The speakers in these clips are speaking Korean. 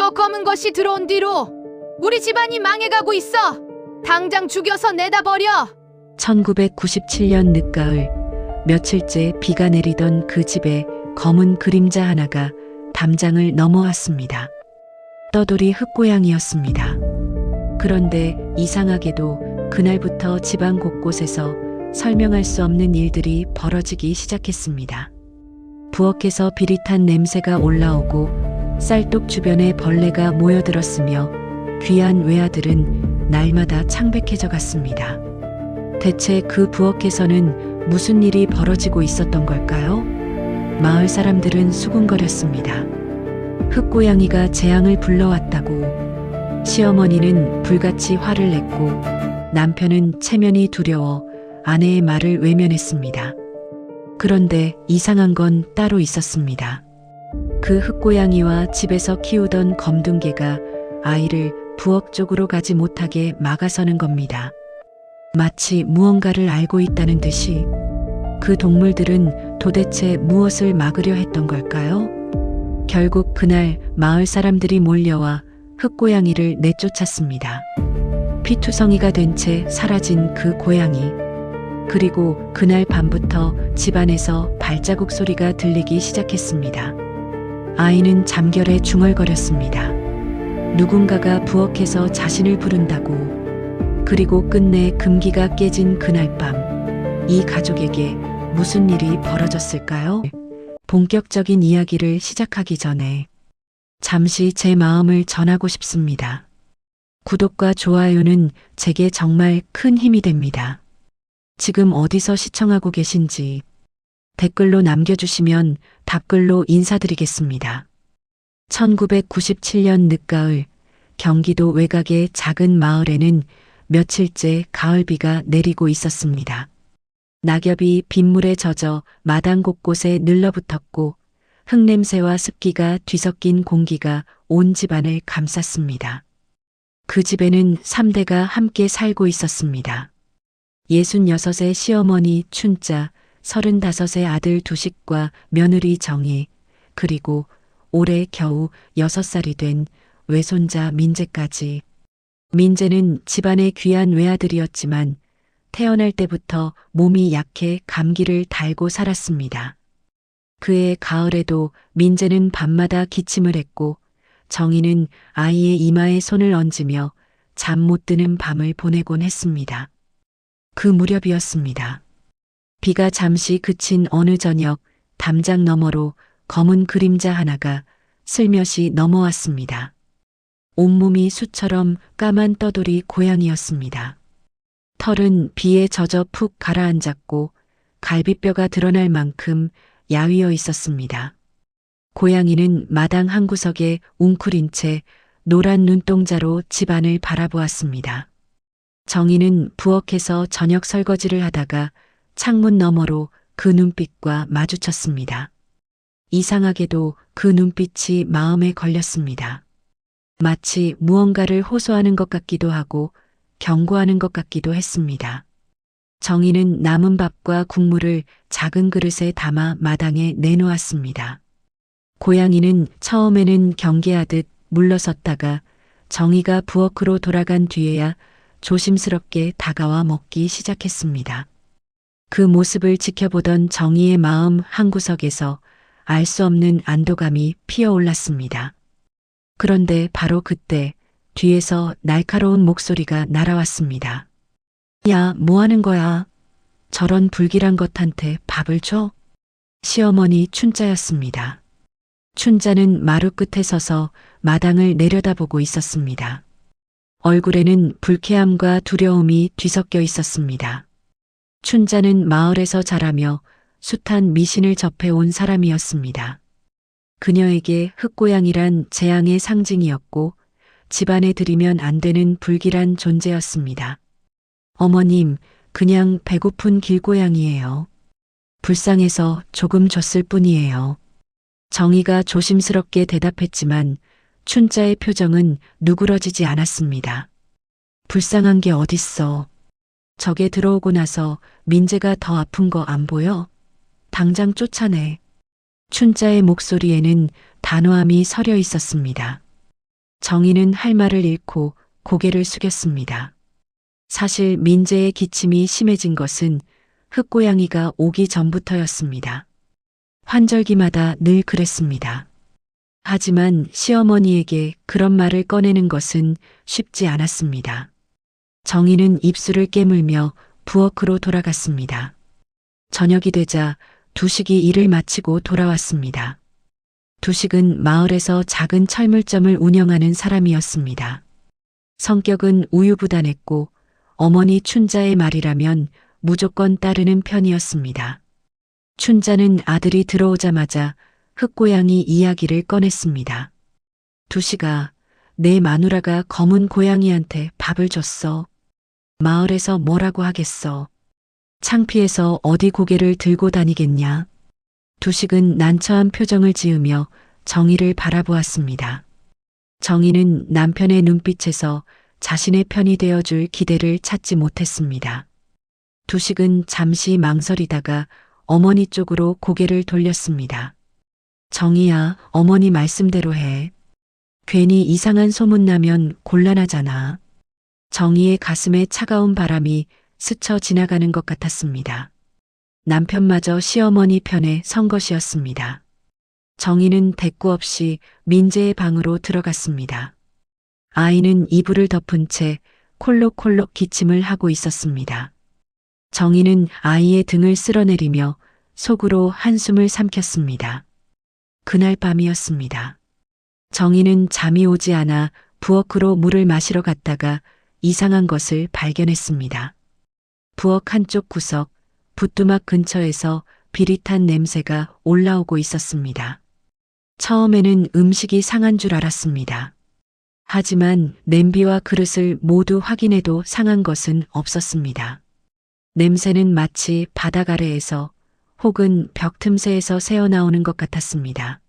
저 검은 것이 들어온 뒤로 우리 집안이 망해가고 있어. 당장 죽여서 내다 버려. 1997년 늦가을, 며칠째 비가 내리던 그 집에 검은 그림자 하나가 담장을 넘어왔습니다. 떠돌이 흑고양이였습니다. 그런데 이상하게도 그날부터 집안 곳곳에서 설명할 수 없는 일들이 벌어지기 시작했습니다. 부엌에서 비릿한 냄새가 올라오고 쌀독 주변에 벌레가 모여들었으며 귀한 외아들은 날마다 창백해져 갔습니다. 대체 그 부엌에서는 무슨 일이 벌어지고 있었던 걸까요? 마을 사람들은 수군거렸습니다. 흑고양이가 재앙을 불러왔다고. 시어머니는 불같이 화를 냈고 남편은 체면이 두려워 아내의 말을 외면했습니다. 그런데 이상한 건 따로 있었습니다. 그 흑고양이와 집에서 키우던 검둥개가 아이를 부엌 쪽으로 가지 못하게 막아서는 겁니다. 마치 무언가를 알고 있다는 듯이. 그 동물들은 도대체 무엇을 막으려 했던 걸까요? 결국 그날 마을 사람들이 몰려와 흑고양이를 내쫓았습니다. 피투성이가 된 채 사라진 그 고양이. 그리고 그날 밤부터 집안에서 발자국 소리가 들리기 시작했습니다. 아이는 잠결에 중얼거렸습니다. 누군가가 부엌에서 자신을 부른다고. 그리고 끝내 금기가 깨진 그날 밤, 이 가족에게 무슨 일이 벌어졌을까요? 본격적인 이야기를 시작하기 전에 잠시 제 마음을 전하고 싶습니다. 구독과 좋아요는 제게 정말 큰 힘이 됩니다. 지금 어디서 시청하고 계신지 댓글로 남겨주시면 답글로 인사드리겠습니다. 1997년 늦가을, 경기도 외곽의 작은 마을에는 며칠째 가을비가 내리고 있었습니다. 낙엽이 빗물에 젖어 마당 곳곳에 늘러붙었고 흙냄새와 습기가 뒤섞인 공기가 온 집안을 감쌌습니다. 그 집에는 3대가 함께 살고 있었습니다. 66의 시어머니 춘자, 35의 아들 두식과 며느리 정희, 그리고 올해 겨우 6살이 된 외손자 민재까지. 민재는 집안의 귀한 외아들이었지만 태어날 때부터 몸이 약해 감기를 달고 살았습니다. 그해 가을에도 민재는 밤마다 기침을 했고 정희는 아이의 이마에 손을 얹으며 잠 못 드는 밤을 보내곤 했습니다. 그 무렵이었습니다. 비가 잠시 그친 어느 저녁, 담장 너머로 검은 그림자 하나가 슬며시 넘어왔습니다. 온몸이 수처럼 까만 떠돌이 고양이였습니다. 털은 비에 젖어 푹 가라앉았고 갈비뼈가 드러날 만큼 야위어 있었습니다. 고양이는 마당 한 구석에 웅크린 채 노란 눈동자로 집안을 바라보았습니다. 정희는 부엌에서 저녁 설거지를 하다가 창문 너머로 그 눈빛과 마주쳤습니다. 이상하게도 그 눈빛이 마음에 걸렸습니다. 마치 무언가를 호소하는 것 같기도 하고 경고하는 것 같기도 했습니다. 정희는 남은 밥과 국물을 작은 그릇에 담아 마당에 내놓았습니다. 고양이는 처음에는 경계하듯 물러섰다가 정희가 부엌으로 돌아간 뒤에야 조심스럽게 다가와 먹기 시작했습니다. 그 모습을 지켜보던 정희의 마음 한구석에서 알 수 없는 안도감이 피어올랐습니다. 그런데 바로 그때 뒤에서 날카로운 목소리가 날아왔습니다. 야, 뭐 하는 거야? 저런 불길한 것한테 밥을 줘? 시어머니 춘자였습니다. 춘자는 마루 끝에 서서 마당을 내려다보고 있었습니다. 얼굴에는 불쾌함과 두려움이 뒤섞여 있었습니다. 춘자는 마을에서 자라며 숱한 미신을 접해온 사람이었습니다. 그녀에게 흑고양이란 재앙의 상징이었고 집안에 들이면 안 되는 불길한 존재였습니다. 어머님, 그냥 배고픈 길고양이에요. 불쌍해서 조금 줬을 뿐이에요. 정희가 조심스럽게 대답했지만 춘자의 표정은 누그러지지 않았습니다. 불쌍한 게 어딨어. 적에 들어오고 나서 민재가 더 아픈 거 안 보여? 당장 쫓아내. 춘자의 목소리에는 단호함이 서려 있었습니다. 정희는 할 말을 잃고 고개를 숙였습니다. 사실 민재의 기침이 심해진 것은 흑고양이가 오기 전부터였습니다. 환절기마다 늘 그랬습니다. 하지만 시어머니에게 그런 말을 꺼내는 것은 쉽지 않았습니다. 정희는 입술을 깨물며 부엌으로 돌아갔습니다. 저녁이 되자 두식이 일을 마치고 돌아왔습니다. 두식은 마을에서 작은 철물점을 운영하는 사람이었습니다. 성격은 우유부단했고 어머니 춘자의 말이라면 무조건 따르는 편이었습니다. 춘자는 아들이 들어오자마자 흑고양이 이야기를 꺼냈습니다. 두식아, 내 마누라가 검은 고양이한테 밥을 줬어. 마을에서 뭐라고 하겠어. 창피해서 어디 고개를 들고 다니겠냐. 두식은 난처한 표정을 지으며 정희를 바라보았습니다. 정희는 남편의 눈빛에서 자신의 편이 되어줄 기대를 찾지 못했습니다. 두식은 잠시 망설이다가 어머니 쪽으로 고개를 돌렸습니다. 정희야, 어머니 말씀대로 해. 괜히 이상한 소문나면 곤란하잖아. 정희의 가슴에 차가운 바람이 스쳐 지나가는 것 같았습니다. 남편마저 시어머니 편에 선 것이었습니다. 정희는 대꾸 없이 민재의 방으로 들어갔습니다. 아이는 이불을 덮은 채 콜록콜록 기침을 하고 있었습니다. 정희는 아이의 등을 쓸어내리며 속으로 한숨을 삼켰습니다. 그날 밤이었습니다. 정희는 잠이 오지 않아 부엌으로 물을 마시러 갔다가 이상한 것을 발견했습니다. 부엌 한쪽 구석, 부뚜막 근처에서 비릿한 냄새가 올라오고 있었습니다. 처음에는 음식이 상한 줄 알았습니다. 하지만 냄비와 그릇을 모두 확인해도 상한 것은 없었습니다. 냄새는 마치 바닥 아래에서 혹은 벽 틈새에서 새어나오는 것 같았습니다.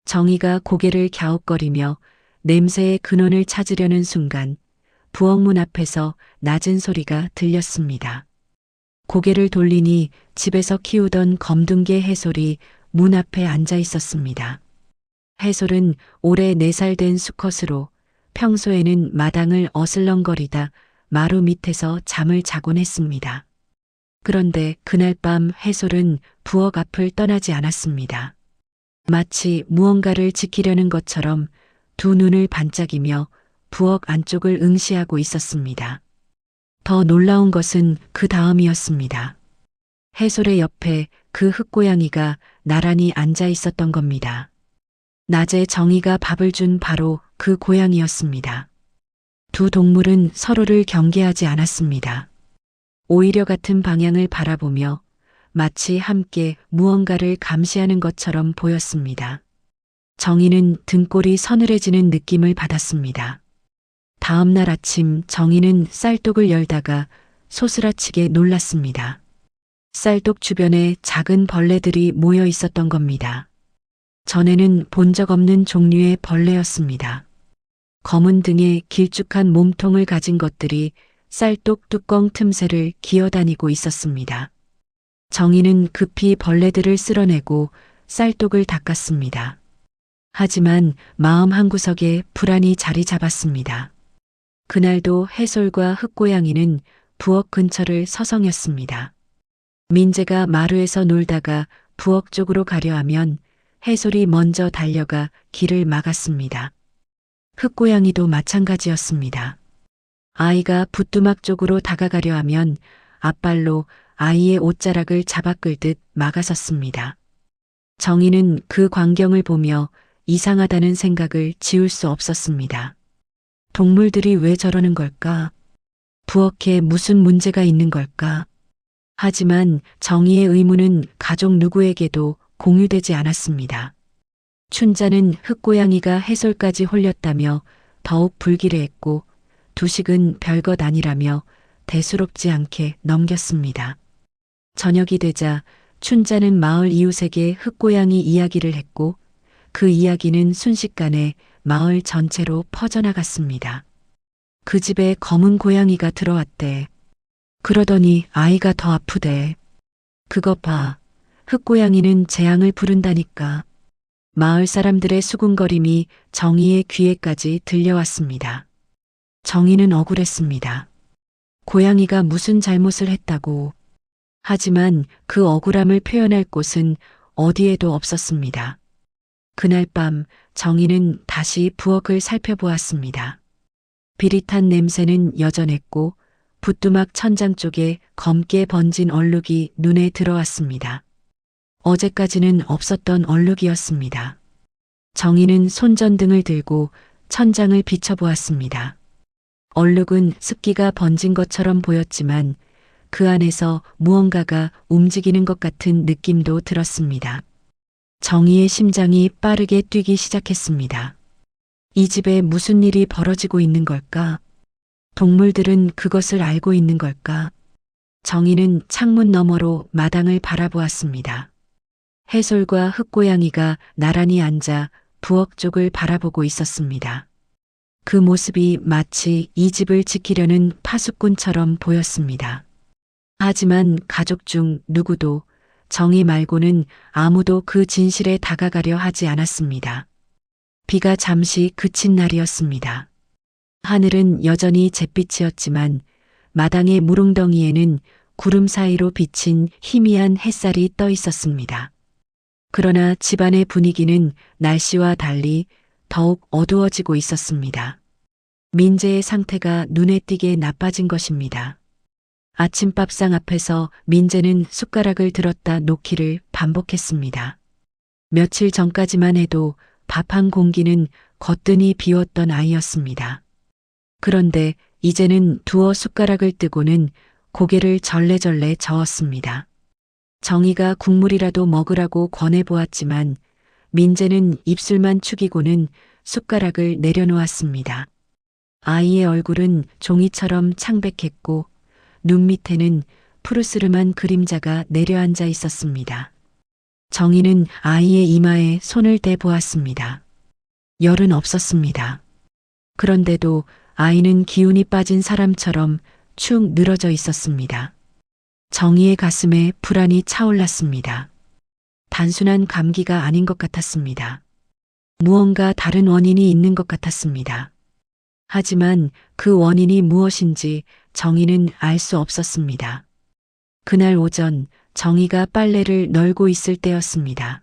정희가 고개를 갸웃거리며 냄새의 근원을 찾으려는 순간 부엌문 앞에서 낮은 소리가 들렸습니다. 고개를 돌리니 집에서 키우던 검둥개 해솔이 문 앞에 앉아 있었습니다. 해솔은 올해 4살 된 수컷으로 평소에는 마당을 어슬렁거리다 마루 밑에서 잠을 자곤 했습니다. 그런데 그날 밤 해솔은 부엌 앞을 떠나지 않았습니다. 마치 무언가를 지키려는 것처럼 두 눈을 반짝이며 부엌 안쪽을 응시하고 있었습니다. 더 놀라운 것은 그 다음이었습니다. 해솔의 옆에 그 흑고양이가 나란히 앉아 있었던 겁니다. 낮에 정희가 밥을 준 바로 그 고양이였습니다. 두 동물은 서로를 경계하지 않았습니다. 오히려 같은 방향을 바라보며 마치 함께 무언가를 감시하는 것처럼 보였습니다. 정희는 등골이 서늘해지는 느낌을 받았습니다. 다음 날 아침 정희는 쌀독을 열다가 소스라치게 놀랐습니다. 쌀독 주변에 작은 벌레들이 모여 있었던 겁니다. 전에는 본 적 없는 종류의 벌레였습니다. 검은 등에 길쭉한 몸통을 가진 것들이 쌀독 뚜껑 틈새를 기어다니고 있었습니다. 정희는 급히 벌레들을 쓸어내고 쌀독을 닦았습니다. 하지만 마음 한구석에 불안이 자리 잡았습니다. 그날도 해솔과 흑고양이는 부엌 근처를 서성였습니다. 민재가 마루에서 놀다가 부엌 쪽으로 가려 하면 해솔이 먼저 달려가 길을 막았습니다. 흑고양이도 마찬가지였습니다. 아이가 부뚜막 쪽으로 다가가려 하면 앞발로 아이의 옷자락을 잡아 끌듯 막아섰습니다. 정희는 그 광경을 보며 이상하다는 생각을 지울 수 없었습니다. 동물들이 왜 저러는 걸까? 부엌에 무슨 문제가 있는 걸까? 하지만 정희의 의문은 가족 누구에게도 공유되지 않았습니다. 춘자는 흑고양이가 해솔까지 홀렸다며 더욱 불길해했고 두식은 별것 아니라며 대수롭지 않게 넘겼습니다. 저녁이 되자 춘자는 마을 이웃에게 흑고양이 이야기를 했고 그 이야기는 순식간에 마을 전체로 퍼져나갔습니다. 그 집에 검은 고양이가 들어왔대. 그러더니 아이가 더 아프대. 그것 봐. 흑고양이는 재앙을 부른다니까. 마을 사람들의 수군거림이 정희의 귀에까지 들려왔습니다. 정희는 억울했습니다. 고양이가 무슨 잘못을 했다고. 하지만 그 억울함을 표현할 곳은 어디에도 없었습니다. 그날 밤 정희는 다시 부엌을 살펴보았습니다. 비릿한 냄새는 여전했고 부뚜막 천장 쪽에 검게 번진 얼룩이 눈에 들어왔습니다. 어제까지는 없었던 얼룩이었습니다. 정희는 손전등을 들고 천장을 비춰보았습니다. 얼룩은 습기가 번진 것처럼 보였지만 그 안에서 무언가가 움직이는 것 같은 느낌도 들었습니다. 정희의 심장이 빠르게 뛰기 시작했습니다. 이 집에 무슨 일이 벌어지고 있는 걸까? 동물들은 그것을 알고 있는 걸까? 정희는 창문 너머로 마당을 바라보았습니다. 해솔과 흑고양이가 나란히 앉아 부엌 쪽을 바라보고 있었습니다. 그 모습이 마치 이 집을 지키려는 파수꾼처럼 보였습니다. 하지만 가족 중 누구도 정희 말고는 아무도 그 진실에 다가가려 하지 않았습니다. 비가 잠시 그친 날이었습니다. 하늘은 여전히 잿빛이었지만 마당의 무릉덩이에는 구름 사이로 비친 희미한 햇살이 떠 있었습니다. 그러나 집안의 분위기는 날씨와 달리 더욱 어두워지고 있었습니다. 민재의 상태가 눈에 띄게 나빠진 것입니다. 아침밥상 앞에서 민재는 숟가락을 들었다 놓기를 반복했습니다. 며칠 전까지만 해도 밥 한 공기는 거뜬히 비웠던 아이였습니다. 그런데 이제는 두어 숟가락을 뜨고는 고개를 절레절레 저었습니다. 정희가 국물이라도 먹으라고 권해보았지만 민재는 입술만 축이고는 숟가락을 내려놓았습니다. 아이의 얼굴은 종이처럼 창백했고 눈 밑에는 푸르스름한 그림자가 내려앉아 있었습니다. 정희는 아이의 이마에 손을 대보았습니다. 열은 없었습니다. 그런데도 아이는 기운이 빠진 사람처럼 축 늘어져 있었습니다. 정희의 가슴에 불안이 차올랐습니다. 단순한 감기가 아닌 것 같았습니다. 무언가 다른 원인이 있는 것 같았습니다. 하지만 그 원인이 무엇인지 정희는 알 수 없었습니다. 그날 오전 정희가 빨래를 널고 있을 때였습니다.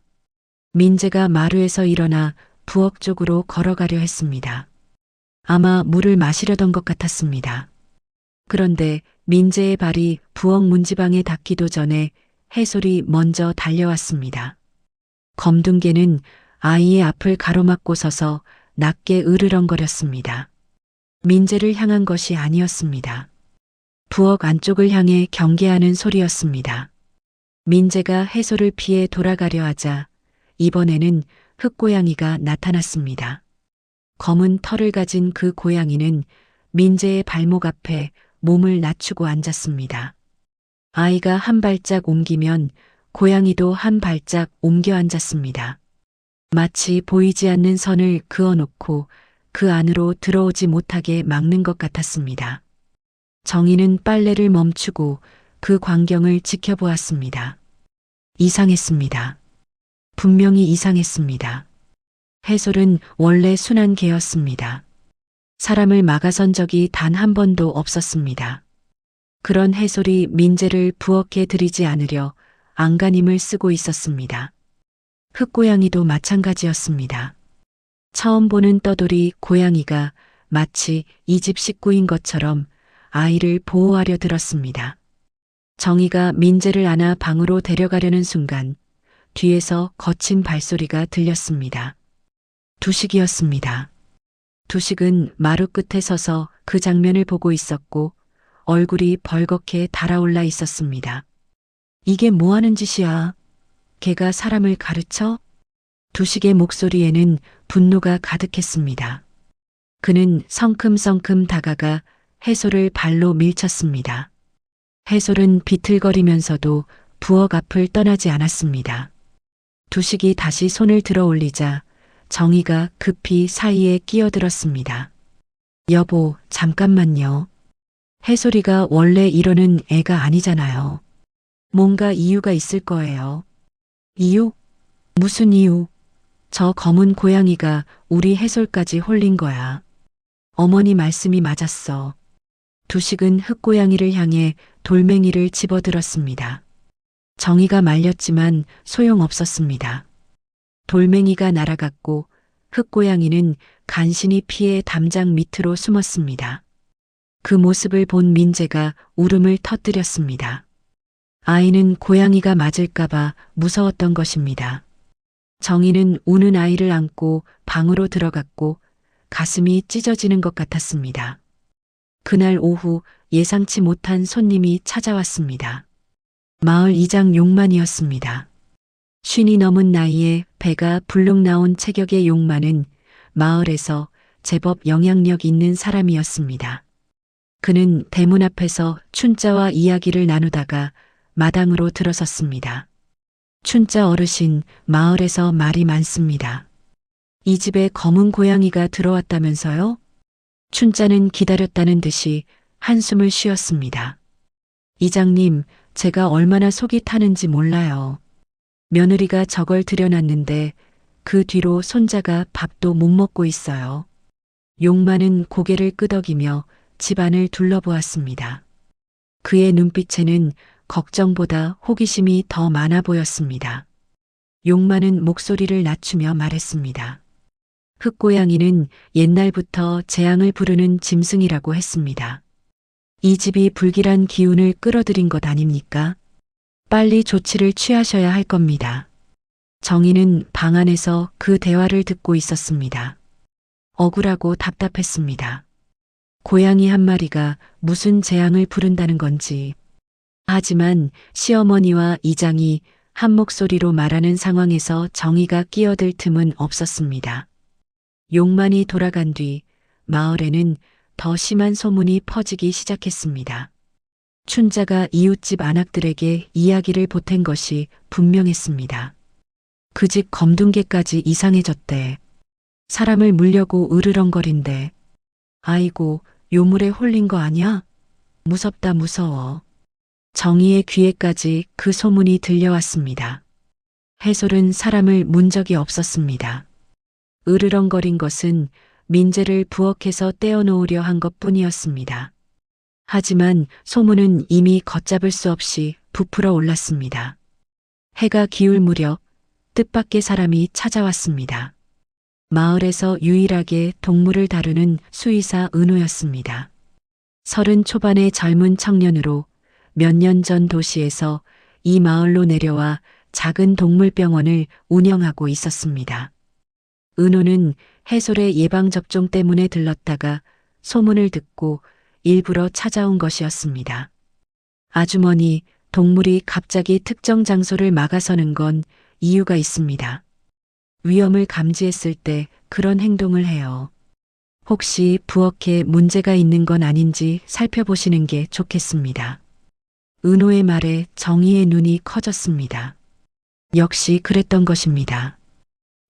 민재가 마루에서 일어나 부엌 쪽으로 걸어가려 했습니다. 아마 물을 마시려던 것 같았습니다. 그런데 민재의 발이 부엌 문지방에 닿기도 전에 해솔이 먼저 달려왔습니다. 검둥개는 아이의 앞을 가로막고 서서 낮게 으르렁거렸습니다. 민재를 향한 것이 아니었습니다. 부엌 안쪽을 향해 경계하는 소리였습니다. 민재가 해솔을 피해 돌아가려 하자 이번에는 흑고양이가 나타났습니다. 검은 털을 가진 그 고양이는 민재의 발목 앞에 몸을 낮추고 앉았습니다. 아이가 한 발짝 옮기면 고양이도 한 발짝 옮겨 앉았습니다. 마치 보이지 않는 선을 그어놓고 그 안으로 들어오지 못하게 막는 것 같았습니다. 정희는 빨래를 멈추고 그 광경을 지켜보았습니다. 이상했습니다. 분명히 이상했습니다. 해솔은 원래 순한 개였습니다. 사람을 막아선 적이 단 한 번도 없었습니다. 그런 해솔이 민재를 부엌에 들이지 않으려 안간힘을 쓰고 있었습니다. 흑고양이도 마찬가지였습니다. 처음 보는 떠돌이 고양이가 마치 이 집 식구인 것처럼 아이를 보호하려 들었습니다. 정희가 민재를 안아 방으로 데려가려는 순간 뒤에서 거친 발소리가 들렸습니다. 두식이었습니다. 두식은 마루 끝에 서서 그 장면을 보고 있었고 얼굴이 벌겋게 달아올라 있었습니다. 이게 뭐 하는 짓이야? 걔가 사람을 가르쳐? 두식의 목소리에는 분노가 가득했습니다. 그는 성큼성큼 다가가 해솔을 발로 밀쳤습니다. 해솔은 비틀거리면서도 부엌 앞을 떠나지 않았습니다. 두식이 다시 손을 들어 올리자 정희가 급히 사이에 끼어들었습니다. 여보, 잠깐만요. 해솔이가 원래 이러는 애가 아니잖아요. 뭔가 이유가 있을 거예요. 이유? 무슨 이유? 저 검은 고양이가 우리 해솔까지 홀린 거야. 어머니 말씀이 맞았어. 두식은 흑고양이를 향해 돌멩이를 집어들었습니다. 정의가 말렸지만 소용없었습니다. 돌멩이가 날아갔고 흑고양이는 간신히 피해 담장 밑으로 숨었습니다. 그 모습을 본 민재가 울음을 터뜨렸습니다. 아이는 고양이가 맞을까봐 무서웠던 것입니다. 정희는 우는 아이를 안고 방으로 들어갔고 가슴이 찢어지는 것 같았습니다. 그날 오후 예상치 못한 손님이 찾아왔습니다. 마을 이장 용만이었습니다. 50이 넘은 나이에 배가 불룩 나온 체격의 용만은 마을에서 제법 영향력 있는 사람이었습니다. 그는 대문 앞에서 춘자와 이야기를 나누다가 마당으로 들어섰습니다. 춘자 어르신, 마을에서 말이 많습니다. 이 집에 검은 고양이가 들어왔다면서요? 춘자는 기다렸다는 듯이 한숨을 쉬었습니다. 이장님, 제가 얼마나 속이 타는지 몰라요. 며느리가 저걸 들여놨는데 그 뒤로 손자가 밥도 못 먹고 있어요. 용만은 고개를 끄덕이며 집안을 둘러보았습니다. 그의 눈빛에는 걱정보다 호기심이 더 많아 보였습니다. 용만은 목소리를 낮추며 말했습니다. 흑고양이는 옛날부터 재앙을 부르는 짐승이라고 했습니다. 이 집이 불길한 기운을 끌어들인 것 아닙니까? 빨리 조치를 취하셔야 할 겁니다. 정희는 방 안에서 그 대화를 듣고 있었습니다. 억울하고 답답했습니다. 고양이 한 마리가 무슨 재앙을 부른다는 건지. 하지만 시어머니와 이장이 한 목소리로 말하는 상황에서 정의가 끼어들 틈은 없었습니다. 용만이 돌아간 뒤 마을에는 더 심한 소문이 퍼지기 시작했습니다. 춘자가 이웃집 안악들에게 이야기를 보탠 것이 분명했습니다. 그 집 검둥개까지 이상해졌대. 사람을 물려고 으르렁거린대. 아이고, 요물에 홀린 거 아냐? 무섭다 무서워. 정희의 귀에까지 그 소문이 들려왔습니다. 해솔은 사람을 문 적이 없었습니다. 으르렁거린 것은 민재를 부엌에서 떼어놓으려 한 것뿐이었습니다. 하지만 소문은 이미 걷잡을 수 없이 부풀어 올랐습니다. 해가 기울 무렵 뜻밖의 사람이 찾아왔습니다. 마을에서 유일하게 동물을 다루는 수의사 은호였습니다. 30 초반의 젊은 청년으로 몇 년 전 도시에서 이 마을로 내려와 작은 동물병원을 운영하고 있었습니다. 은호는 해솔의 예방접종 때문에 들렀다가 소문을 듣고 일부러 찾아온 것이었습니다. 아주머니, 동물이 갑자기 특정 장소를 막아서는 건 이유가 있습니다. 위험을 감지했을 때 그런 행동을 해요. 혹시 부엌에 문제가 있는 건 아닌지 살펴보시는 게 좋겠습니다. 은호의 말에 정희의 눈이 커졌습니다. 역시 그랬던 것입니다.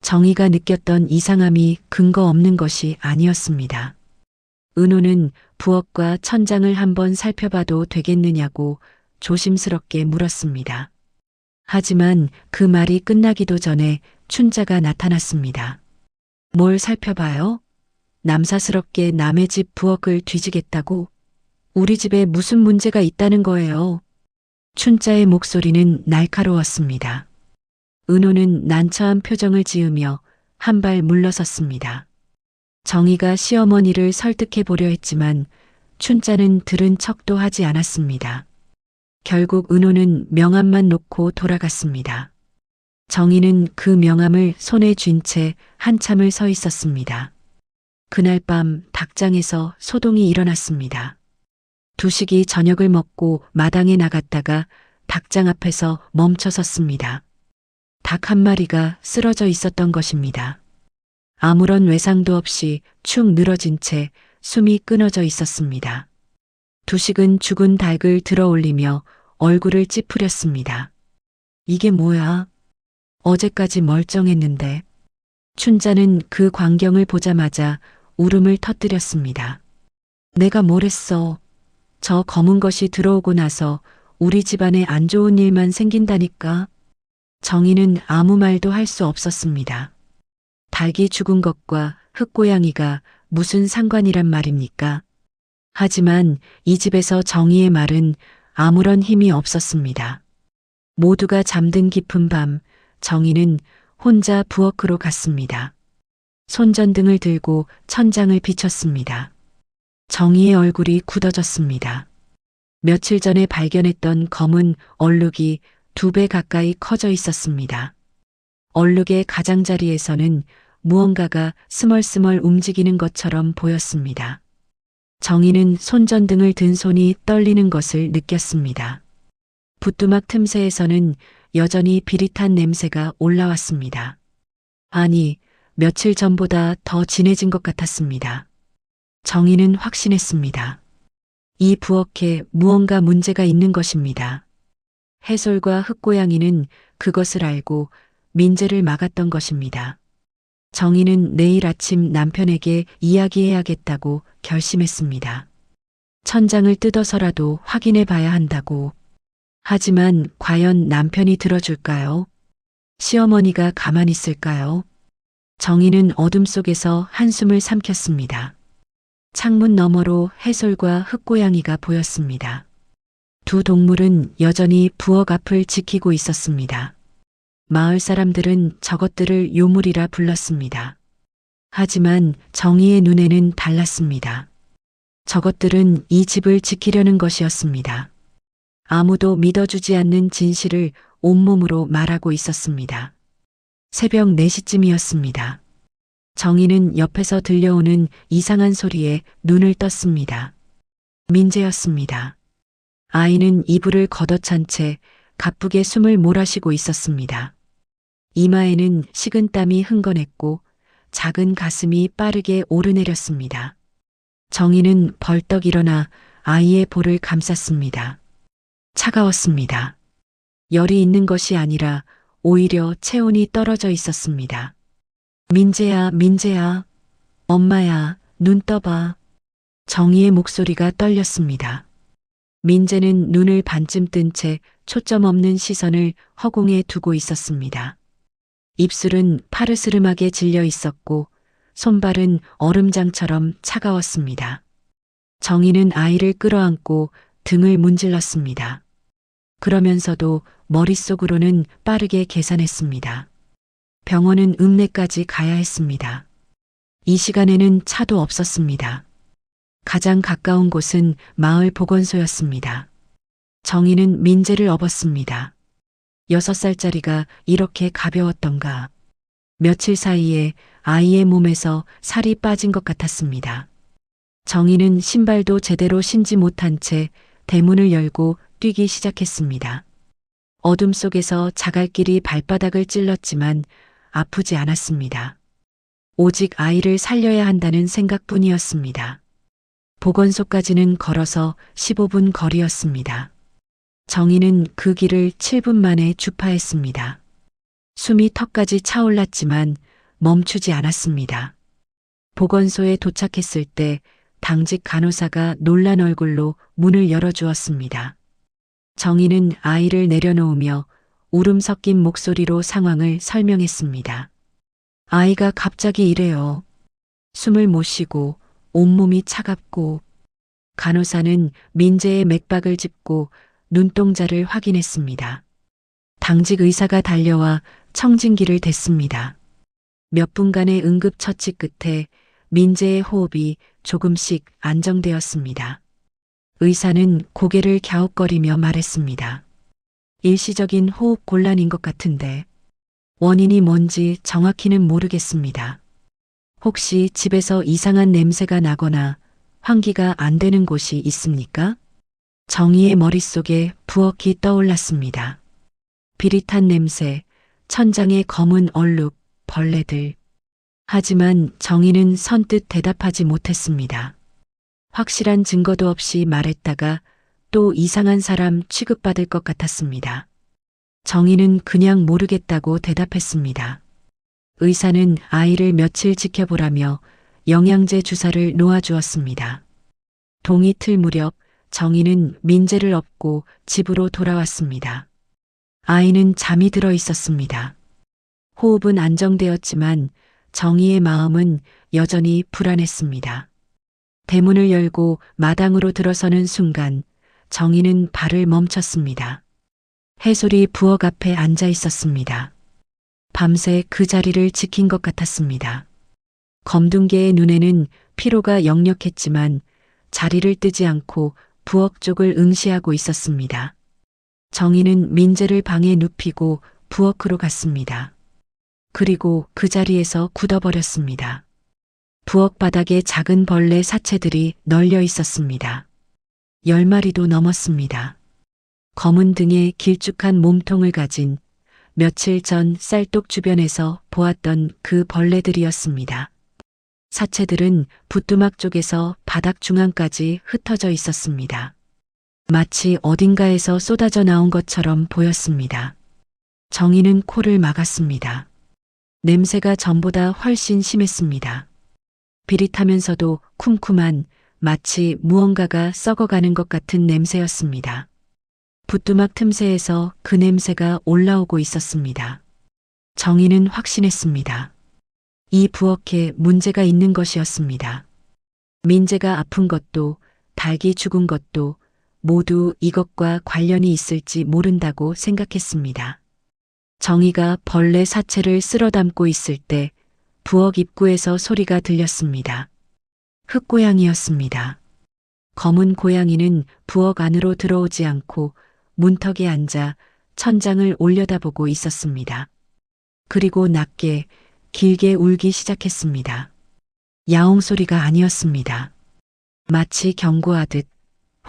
정희가 느꼈던 이상함이 근거 없는 것이 아니었습니다. 은호는 부엌과 천장을 한번 살펴봐도 되겠느냐고 조심스럽게 물었습니다. 하지만 그 말이 끝나기도 전에 춘자가 나타났습니다. 뭘 살펴봐요? 남사스럽게 남의 집 부엌을 뒤지겠다고? 우리 집에 무슨 문제가 있다는 거예요? 춘자의 목소리는 날카로웠습니다. 은호는 난처한 표정을 지으며 한 발 물러섰습니다. 정희가 시어머니를 설득해 보려 했지만 춘자는 들은 척도 하지 않았습니다. 결국 은호는 명함만 놓고 돌아갔습니다. 정희는 그 명함을 손에 쥔 채 한참을 서 있었습니다. 그날 밤 닭장에서 소동이 일어났습니다. 두식이 저녁을 먹고 마당에 나갔다가 닭장 앞에서 멈춰 섰습니다. 닭 한 마리가 쓰러져 있었던 것입니다. 아무런 외상도 없이 축 늘어진 채 숨이 끊어져 있었습니다. 두식은 죽은 닭을 들어 올리며 얼굴을 찌푸렸습니다. 이게 뭐야? 어제까지 멀쩡했는데. 춘자는 그 광경을 보자마자 울음을 터뜨렸습니다. 내가 뭘 했어? 저 검은 것이 들어오고 나서 우리 집안에 안 좋은 일만 생긴다니까. 정희는 아무 말도 할 수 없었습니다. 닭이 죽은 것과 흑고양이가 무슨 상관이란 말입니까? 하지만 이 집에서 정희의 말은 아무런 힘이 없었습니다. 모두가 잠든 깊은 밤, 정희는 혼자 부엌으로 갔습니다. 손전등을 들고 천장을 비췄습니다. 정희의 얼굴이 굳어졌습니다. 며칠 전에 발견했던 검은 얼룩이 2배 가까이 커져 있었습니다. 얼룩의 가장자리에서는 무언가가 스멀스멀 움직이는 것처럼 보였습니다. 정희는 손전등을 든 손이 떨리는 것을 느꼈습니다. 부뚜막 틈새에서는 여전히 비릿한 냄새가 올라왔습니다. 아니, 며칠 전보다 더 진해진 것 같았습니다. 정희는 확신했습니다. 이 부엌에 무언가 문제가 있는 것입니다. 해솔과 흑고양이는 그것을 알고 민재를 막았던 것입니다. 정희는 내일 아침 남편에게 이야기해야겠다고 결심했습니다. 천장을 뜯어서라도 확인해 봐야 한다고. 하지만 과연 남편이 들어줄까요? 시어머니가 가만히 있을까요? 정희는 어둠 속에서 한숨을 삼켰습니다. 창문 너머로 해솔과 흑고양이가 보였습니다. 두 동물은 여전히 부엌 앞을 지키고 있었습니다. 마을 사람들은 저것들을 요물이라 불렀습니다. 하지만 정희의 눈에는 달랐습니다. 저것들은 이 집을 지키려는 것이었습니다. 아무도 믿어주지 않는 진실을 온몸으로 말하고 있었습니다. 새벽 4시쯤이었습니다. 정희는 옆에서 들려오는 이상한 소리에 눈을 떴습니다. 민재였습니다. 아이는 이불을 걷어찬 채 가쁘게 숨을 몰아쉬고 있었습니다. 이마에는 식은땀이 흥건했고 작은 가슴이 빠르게 오르내렸습니다. 정희는 벌떡 일어나 아이의 볼을 감쌌습니다. 차가웠습니다. 열이 있는 것이 아니라 오히려 체온이 떨어져 있었습니다. 민재야, 민재야, 엄마야, 눈 떠봐. 정희의 목소리가 떨렸습니다. 민재는 눈을 반쯤 뜬 채 초점 없는 시선을 허공에 두고 있었습니다. 입술은 파르스름하게 질려 있었고 손발은 얼음장처럼 차가웠습니다. 정희는 아이를 끌어안고 등을 문질렀습니다. 그러면서도 머릿속으로는 빠르게 계산했습니다. 병원은 읍내까지 가야 했습니다. 이 시간에는 차도 없었습니다. 가장 가까운 곳은 마을 보건소였습니다. 정희는 민재를 업었습니다. 6살짜리가 이렇게 가벼웠던가. 며칠 사이에 아이의 몸에서 살이 빠진 것 같았습니다. 정희는 신발도 제대로 신지 못한 채 대문을 열고 뛰기 시작했습니다. 어둠 속에서 자갈길이 발바닥을 찔렀지만 아프지 않았습니다. 오직 아이를 살려야 한다는 생각뿐이었습니다. 보건소까지는 걸어서 15분 거리였습니다. 정희는 그 길을 7분 만에 주파했습니다. 숨이 턱까지 차올랐지만 멈추지 않았습니다. 보건소에 도착했을 때 당직 간호사가 놀란 얼굴로 문을 열어주었습니다. 정희는 아이를 내려놓으며 울음 섞인 목소리로 상황을 설명했습니다. 아이가 갑자기 이래요. 숨을 못 쉬고 온몸이 차갑고. 간호사는 민재의 맥박을 짚고 눈동자를 확인했습니다. 당직 의사가 달려와 청진기를 댔습니다. 몇 분간의 응급처치 끝에 민재의 호흡이 조금씩 안정되었습니다. 의사는 고개를 갸웃거리며 말했습니다. 일시적인 호흡 곤란인 것 같은데 원인이 뭔지 정확히는 모르겠습니다. 혹시 집에서 이상한 냄새가 나거나 환기가 안 되는 곳이 있습니까? 정희의 머릿속에 부엌이 떠올랐습니다. 비릿한 냄새, 천장의 검은 얼룩, 벌레들. 하지만 정희는 선뜻 대답하지 못했습니다. 확실한 증거도 없이 말했다가 또 이상한 사람 취급받을 것 같았습니다. 정희는 그냥 모르겠다고 대답했습니다. 의사는 아이를 며칠 지켜보라며 영양제 주사를 놓아주었습니다. 동이틀 무렵 정희는 민재를 업고 집으로 돌아왔습니다. 아이는 잠이 들어 있었습니다. 호흡은 안정되었지만 정희의 마음은 여전히 불안했습니다. 대문을 열고 마당으로 들어서는 순간 정희는 발을 멈췄습니다. 해솔이 부엌 앞에 앉아 있었습니다. 밤새 그 자리를 지킨 것 같았습니다. 검둥개의 눈에는 피로가 역력했지만 자리를 뜨지 않고 부엌 쪽을 응시하고 있었습니다. 정희는 민재를 방에 눕히고 부엌으로 갔습니다. 그리고 그 자리에서 굳어버렸습니다. 부엌 바닥에 작은 벌레 사체들이 널려 있었습니다. 10마리도 넘었습니다. 검은 등에 길쭉한 몸통을 가진 며칠 전 쌀독 주변에서 보았던 그 벌레들이었습니다. 사체들은 부뚜막 쪽에서 바닥 중앙까지 흩어져 있었습니다. 마치 어딘가에서 쏟아져 나온 것처럼 보였습니다. 정희는 코를 막았습니다. 냄새가 전보다 훨씬 심했습니다. 비릿하면서도 쿰쿰한 마치 무언가가 썩어가는 것 같은 냄새였습니다. 부뚜막 틈새에서 그 냄새가 올라오고 있었습니다. 정희는 확신했습니다. 이 부엌에 문제가 있는 것이었습니다. 민재가 아픈 것도 닭이 죽은 것도 모두 이것과 관련이 있을지 모른다고 생각했습니다. 정희가 벌레 사체를 쓸어 담고 있을 때 부엌 입구에서 소리가 들렸습니다. 흑고양이였습니다. 검은 고양이는 부엌 안으로 들어오지 않고 문턱에 앉아 천장을 올려다보고 있었습니다. 그리고 낮게 길게 울기 시작했습니다. 야옹 소리가 아니었습니다. 마치 경고하듯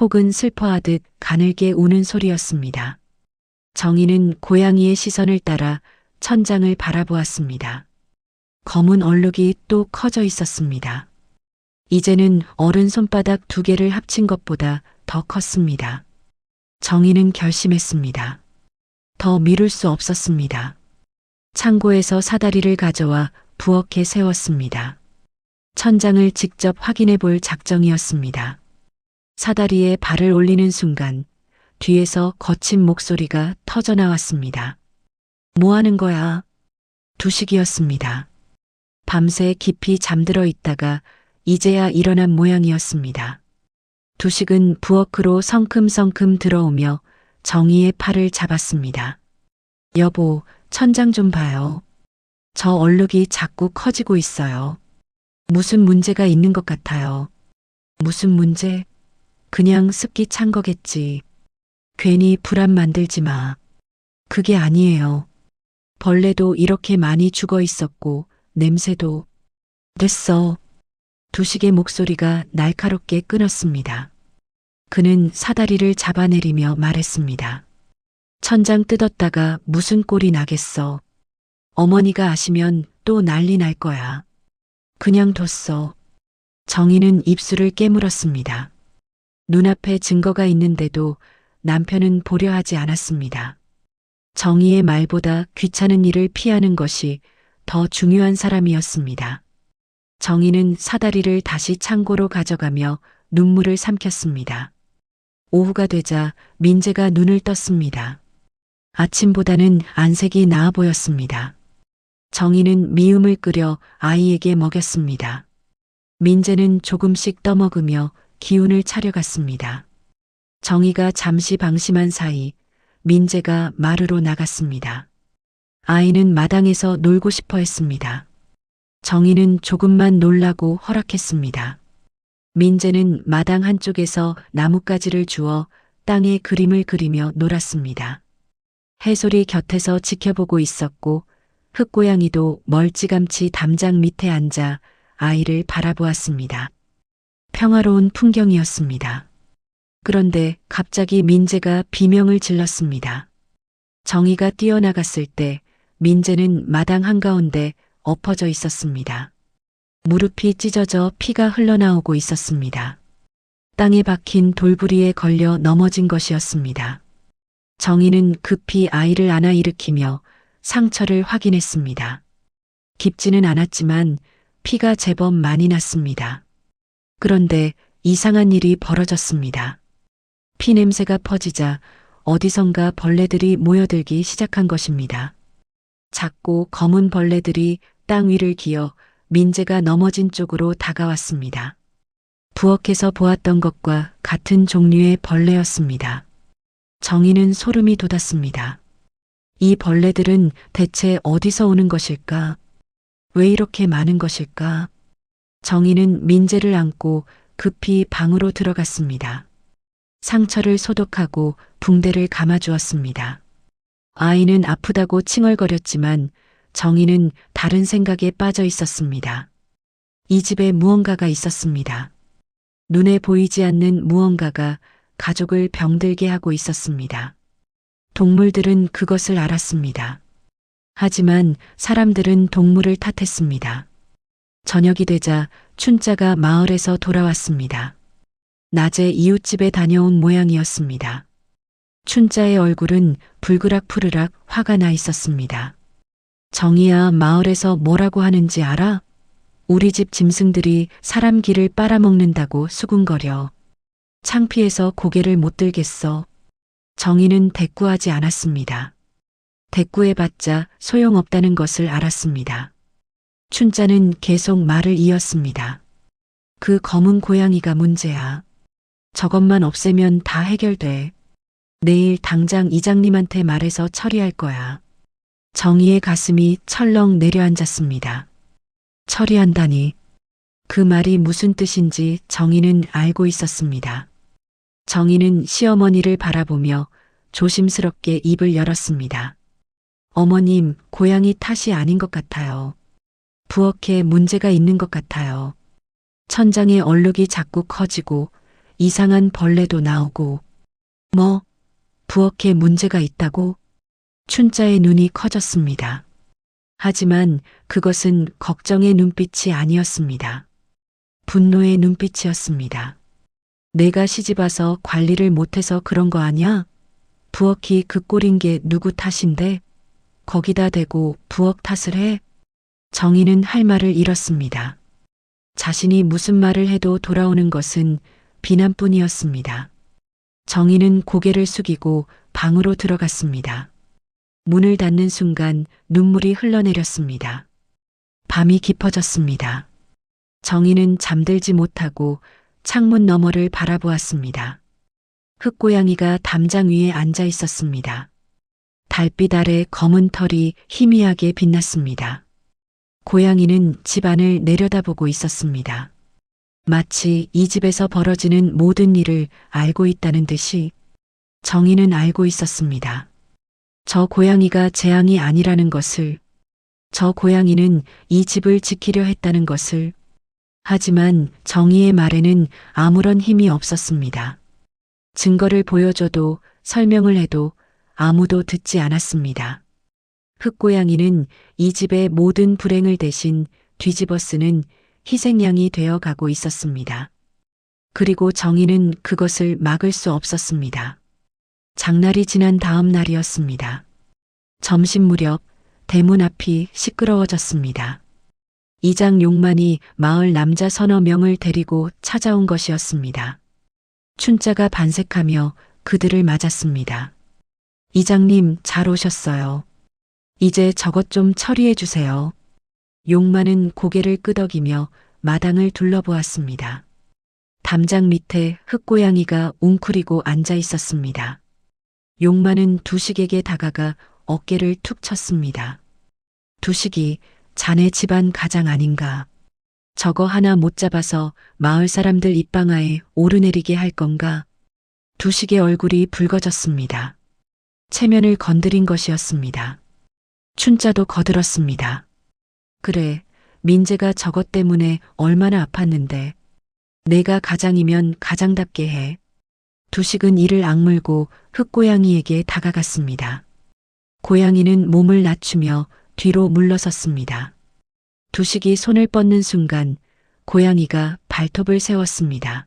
혹은 슬퍼하듯 가늘게 우는 소리였습니다. 정희는 고양이의 시선을 따라 천장을 바라보았습니다. 검은 얼룩이 또 커져 있었습니다. 이제는 어른 손바닥 2개를 합친 것보다 더 컸습니다. 정희는 결심했습니다. 더 미룰 수 없었습니다. 창고에서 사다리를 가져와 부엌에 세웠습니다. 천장을 직접 확인해 볼 작정이었습니다. 사다리에 발을 올리는 순간 뒤에서 거친 목소리가 터져 나왔습니다. 뭐 하는 거야? 두식이었습니다. 밤새 깊이 잠들어 있다가 이제야 일어난 모양이었습니다. 두식은 부엌으로 성큼성큼 들어오며 정희의 팔을 잡았습니다. 여보, 천장 좀 봐요. 저 얼룩이 자꾸 커지고 있어요. 무슨 문제가 있는 것 같아요. 무슨 문제? 그냥 습기 찬 거겠지. 괜히 불안 만들지 마. 그게 아니에요. 벌레도 이렇게 많이 죽어 있었고 냄새도. 됐어. 두식의 목소리가 날카롭게 끊었습니다. 그는 사다리를 잡아내리며 말했습니다. 천장 뜯었다가 무슨 꼴이 나겠어. 어머니가 아시면 또 난리 날 거야. 그냥 뒀어. 정희는 입술을 깨물었습니다. 눈앞에 증거가 있는데도 남편은 보려 하지 않았습니다. 정희의 말보다 귀찮은 일을 피하는 것이 더 중요한 사람이었습니다. 정희는 사다리를 다시 창고로 가져가며 눈물을 삼켰습니다. 오후가 되자 민재가 눈을 떴습니다. 아침보다는 안색이 나아 보였습니다. 정희는 미음을 끓여 아이에게 먹였습니다. 민재는 조금씩 떠먹으며 기운을 차려갔습니다. 정희가 잠시 방심한 사이 민재가 마루로 나갔습니다. 아이는 마당에서 놀고 싶어 했습니다. 정희는 조금만 놀라고 허락했습니다. 민재는 마당 한쪽에서 나뭇가지를 주워 땅에 그림을 그리며 놀았습니다. 해솔이 곁에서 지켜보고 있었고 흑고양이도 멀찌감치 담장 밑에 앉아 아이를 바라보았습니다. 평화로운 풍경이었습니다. 그런데 갑자기 민재가 비명을 질렀습니다. 정희가 뛰어나갔을 때 민재는 마당 한가운데 엎어져 있었습니다. 무릎이 찢어져 피가 흘러나오고 있었습니다. 땅에 박힌 돌부리에 걸려 넘어진 것이었습니다. 정희는 급히 아이를 안아 일으키며 상처를 확인했습니다. 깊지는 않았지만 피가 제법 많이 났습니다. 그런데 이상한 일이 벌어졌습니다. 피 냄새가 퍼지자 어디선가 벌레들이 모여들기 시작한 것입니다. 작고 검은 벌레들이 땅 위를 기어 민재가 넘어진 쪽으로 다가왔습니다. 부엌에서 보았던 것과 같은 종류의 벌레였습니다. 정희는 소름이 돋았습니다. 이 벌레들은 대체 어디서 오는 것일까? 왜 이렇게 많은 것일까? 정희는 민재를 안고 급히 방으로 들어갔습니다. 상처를 소독하고 붕대를 감아주었습니다. 아이는 아프다고 칭얼거렸지만 정희는 다른 생각에 빠져 있었습니다. 이 집에 무언가가 있었습니다. 눈에 보이지 않는 무언가가 가족을 병들게 하고 있었습니다. 동물들은 그것을 알았습니다. 하지만 사람들은 동물을 탓했습니다. 저녁이 되자 춘자가 마을에서 돌아왔습니다. 낮에 이웃집에 다녀온 모양이었습니다. 춘자의 얼굴은 불그락푸르락 화가 나 있었습니다. 정희야, 마을에서 뭐라고 하는지 알아? 우리 집 짐승들이 사람 기를 빨아먹는다고 수군거려. 창피해서 고개를 못 들겠어. 정희는 대꾸하지 않았습니다. 대꾸해봤자 소용없다는 것을 알았습니다. 춘자는 계속 말을 이었습니다. 그 검은 고양이가 문제야. 저것만 없애면 다 해결돼. 내일 당장 이장님한테 말해서 처리할 거야. 정희의 가슴이 철렁 내려앉았습니다. 처리한다니. 그 말이 무슨 뜻인지 정희는 알고 있었습니다. 정희는 시어머니를 바라보며 조심스럽게 입을 열었습니다. 어머님, 고양이 탓이 아닌 것 같아요. 부엌에 문제가 있는 것 같아요. 천장의 얼룩이 자꾸 커지고 이상한 벌레도 나오고. 뭐? 부엌에 문제가 있다고? 춘자의 눈이 커졌습니다. 하지만 그것은 걱정의 눈빛이 아니었습니다. 분노의 눈빛이었습니다. 내가 시집와서 관리를 못해서 그런 거 아냐? 부엌이 그 꼴인 게 누구 탓인데? 거기다 대고 부엌 탓을 해? 정희는 할 말을 잃었습니다. 자신이 무슨 말을 해도 돌아오는 것은 비난뿐이었습니다. 정희는 고개를 숙이고 방으로 들어갔습니다. 문을 닫는 순간 눈물이 흘러내렸습니다. 밤이 깊어졌습니다. 정희는 잠들지 못하고 창문 너머를 바라보았습니다. 흑고양이가 담장 위에 앉아 있었습니다. 달빛 아래 검은 털이 희미하게 빛났습니다. 고양이는 집안을 내려다보고 있었습니다. 마치 이 집에서 벌어지는 모든 일을 알고 있다는 듯이 정희는 알고 있었습니다. 저 고양이가 재앙이 아니라는 것을, 저 고양이는 이 집을 지키려 했다는 것을. 하지만 정희의 말에는 아무런 힘이 없었습니다. 증거를 보여줘도 설명을 해도 아무도 듣지 않았습니다. 흑고양이는 이 집의 모든 불행을 대신 뒤집어 쓰는 희생양이 되어 가고 있었습니다. 그리고 정희는 그것을 막을 수 없었습니다. 장날이 지난 다음 날이었습니다. 점심 무렵 대문 앞이 시끄러워졌습니다. 이장 용만이 마을 남자 서너 명을 데리고 찾아온 것이었습니다. 춘자가 반색하며 그들을 맞았습니다. 이장님, 잘 오셨어요. 이제 저것 좀 처리해 주세요. 용만은 고개를 끄덕이며 마당을 둘러보았습니다. 담장 밑에 흑고양이가 웅크리고 앉아 있었습니다. 용만은 두식에게 다가가 어깨를 툭 쳤습니다. 두식이, 자네 집안 가장 아닌가. 저거 하나 못 잡아서 마을 사람들 입방아에 오르내리게 할 건가. 두식의 얼굴이 붉어졌습니다. 체면을 건드린 것이었습니다. 춘자도 거들었습니다. 그래, 민재가 저것 때문에 얼마나 아팠는데. 내가 가장이면 가장답게 해. 두식은 이를 악물고 흑고양이에게 다가갔습니다. 고양이는 몸을 낮추며 뒤로 물러섰습니다. 두식이 손을 뻗는 순간 고양이가 발톱을 세웠습니다.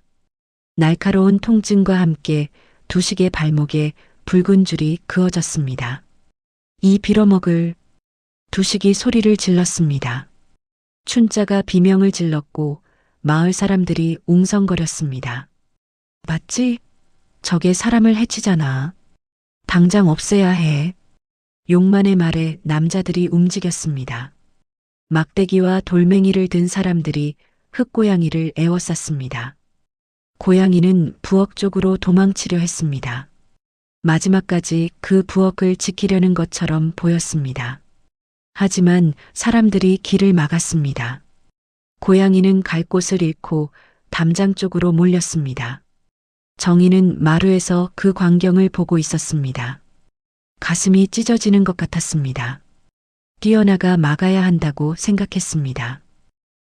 날카로운 통증과 함께 두식의 발목에 붉은 줄이 그어졌습니다. 이 빌어먹을. 두식이 소리를 질렀습니다. 춘자가 비명을 질렀고 마을 사람들이 웅성거렸습니다. 맞지? 저게 사람을 해치잖아. 당장 없애야 해. 용만의 말에 남자들이 움직였습니다. 막대기와 돌멩이를 든 사람들이 흑고양이를 에워쌌습니다. 고양이는 부엌 쪽으로 도망치려 했습니다. 마지막까지 그 부엌을 지키려는 것처럼 보였습니다. 하지만 사람들이 길을 막았습니다. 고양이는 갈 곳을 잃고 담장 쪽으로 몰렸습니다. 정희는 마루에서 그 광경을 보고 있었습니다. 가슴이 찢어지는 것 같았습니다. 뛰어나가 막아야 한다고 생각했습니다.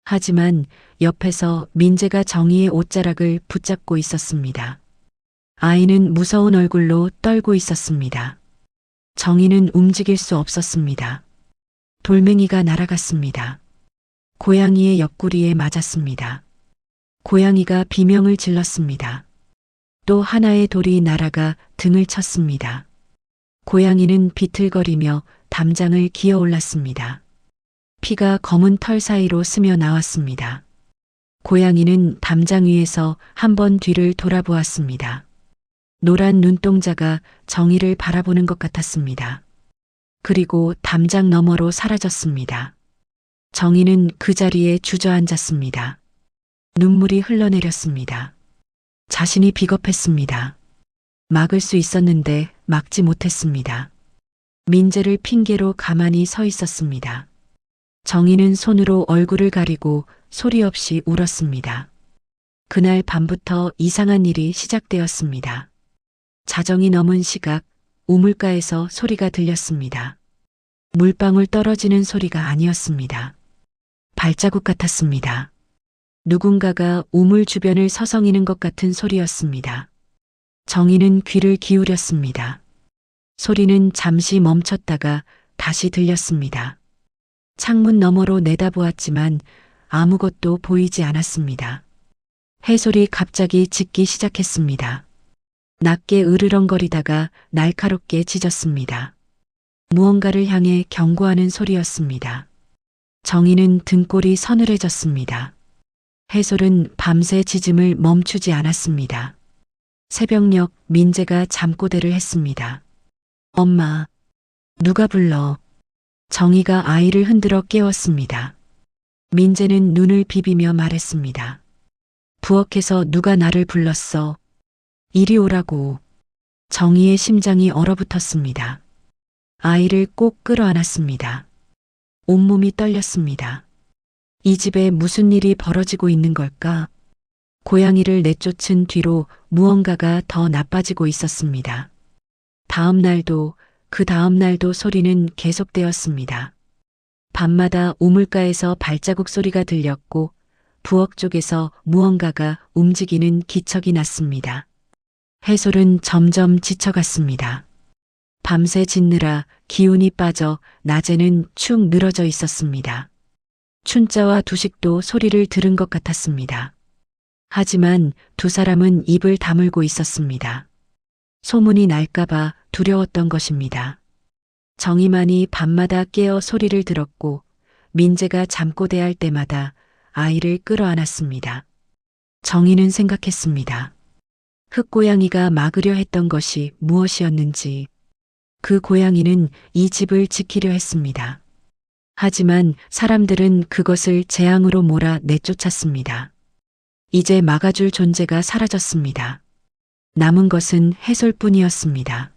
하지만 옆에서 민재가 정희의 옷자락을 붙잡고 있었습니다. 아이는 무서운 얼굴로 떨고 있었습니다. 정희는 움직일 수 없었습니다. 돌멩이가 날아갔습니다. 고양이의 옆구리에 맞았습니다. 고양이가 비명을 질렀습니다. 또 하나의 돌이 날아가 등을 쳤습니다. 고양이는 비틀거리며 담장을 기어 올랐습니다. 피가 검은 털 사이로 스며 나왔습니다. 고양이는 담장 위에서 한 번 뒤를 돌아보았습니다. 노란 눈동자가 정희를 바라보는 것 같았습니다. 그리고 담장 너머로 사라졌습니다. 정희는 그 자리에 주저앉았습니다. 눈물이 흘러내렸습니다. 자신이 비겁했습니다. 막을 수 있었는데 막지 못했습니다. 민재를 핑계로 가만히 서 있었습니다. 정희는 손으로 얼굴을 가리고 소리 없이 울었습니다. 그날 밤부터 이상한 일이 시작되었습니다. 자정이 넘은 시각 우물가에서 소리가 들렸습니다. 물방울 떨어지는 소리가 아니었습니다. 발자국 같았습니다. 누군가가 우물 주변을 서성이는 것 같은 소리였습니다. 정희는 귀를 기울였습니다. 소리는 잠시 멈췄다가 다시 들렸습니다. 창문 너머로 내다보았지만 아무것도 보이지 않았습니다. 해솔이 갑자기 짖기 시작했습니다. 낮게 으르렁거리다가 날카롭게 짖었습니다. 무언가를 향해 경고하는 소리였습니다. 정희는 등골이 서늘해졌습니다. 해솔은 밤새 짖음을 멈추지 않았습니다. 새벽녘 민재가 잠꼬대를 했습니다. 엄마, 누가 불러? 정희가 아이를 흔들어 깨웠습니다. 민재는 눈을 비비며 말했습니다. 부엌에서 누가 나를 불렀어? 이리 오라고. 정희의 심장이 얼어붙었습니다. 아이를 꼭 끌어안았습니다. 온몸이 떨렸습니다. 이 집에 무슨 일이 벌어지고 있는 걸까? 고양이를 내쫓은 뒤로 무언가가 더 나빠지고 있었습니다. 다음 날도 그 다음 날도 소리는 계속되었습니다. 밤마다 우물가에서 발자국 소리가 들렸고 부엌 쪽에서 무언가가 움직이는 기척이 났습니다. 해솔은 점점 지쳐갔습니다. 밤새 짖느라 기운이 빠져 낮에는 축 늘어져 있었습니다. 춘자와 두식도 소리를 들은 것 같았습니다. 하지만 두 사람은 입을 다물고 있었습니다. 소문이 날까봐 두려웠던 것입니다. 정희만이 밤마다 깨어 소리를 들었고 민재가 잠꼬대할 때마다 아이를 끌어안았습니다. 정희는 생각했습니다. 흑고양이가 막으려 했던 것이 무엇이었는지. 그 고양이는 이 집을 지키려 했습니다. 하지만 사람들은 그것을 재앙으로 몰아 내쫓았습니다. 이제 막아줄 존재가 사라졌습니다. 남은 것은 해솔뿐이었습니다.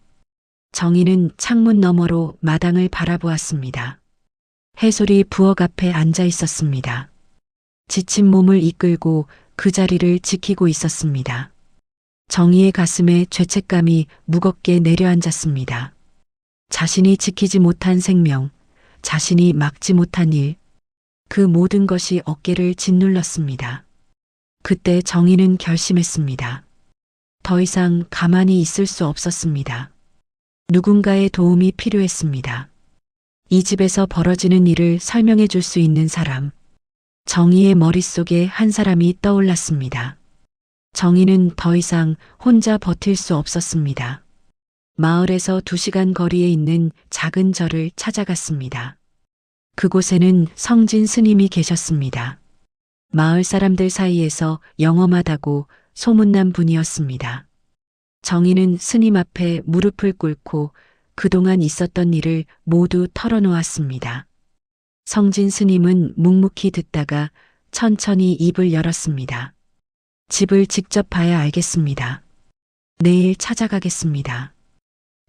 정희는 창문 너머로 마당을 바라보았습니다. 해솔이 부엌 앞에 앉아 있었습니다. 지친 몸을 이끌고 그 자리를 지키고 있었습니다. 정희의 가슴에 죄책감이 무겁게 내려앉았습니다. 자신이 지키지 못한 생명, 자신이 막지 못한 일, 그 모든 것이 어깨를 짓눌렀습니다. 그때 정희는 결심했습니다. 더 이상 가만히 있을 수 없었습니다. 누군가의 도움이 필요했습니다. 이 집에서 벌어지는 일을 설명해 줄 수 있는 사람. 정희의 머릿속에 한 사람이 떠올랐습니다. 정희는 더 이상 혼자 버틸 수 없었습니다. 마을에서 2시간 거리에 있는 작은 절을 찾아갔습니다. 그곳에는 성진 스님이 계셨습니다. 마을 사람들 사이에서 영험하다고 소문난 분이었습니다. 정희는 스님 앞에 무릎을 꿇고 그동안 있었던 일을 모두 털어놓았습니다. 성진 스님은 묵묵히 듣다가 천천히 입을 열었습니다. 집을 직접 봐야 알겠습니다. 내일 찾아가겠습니다.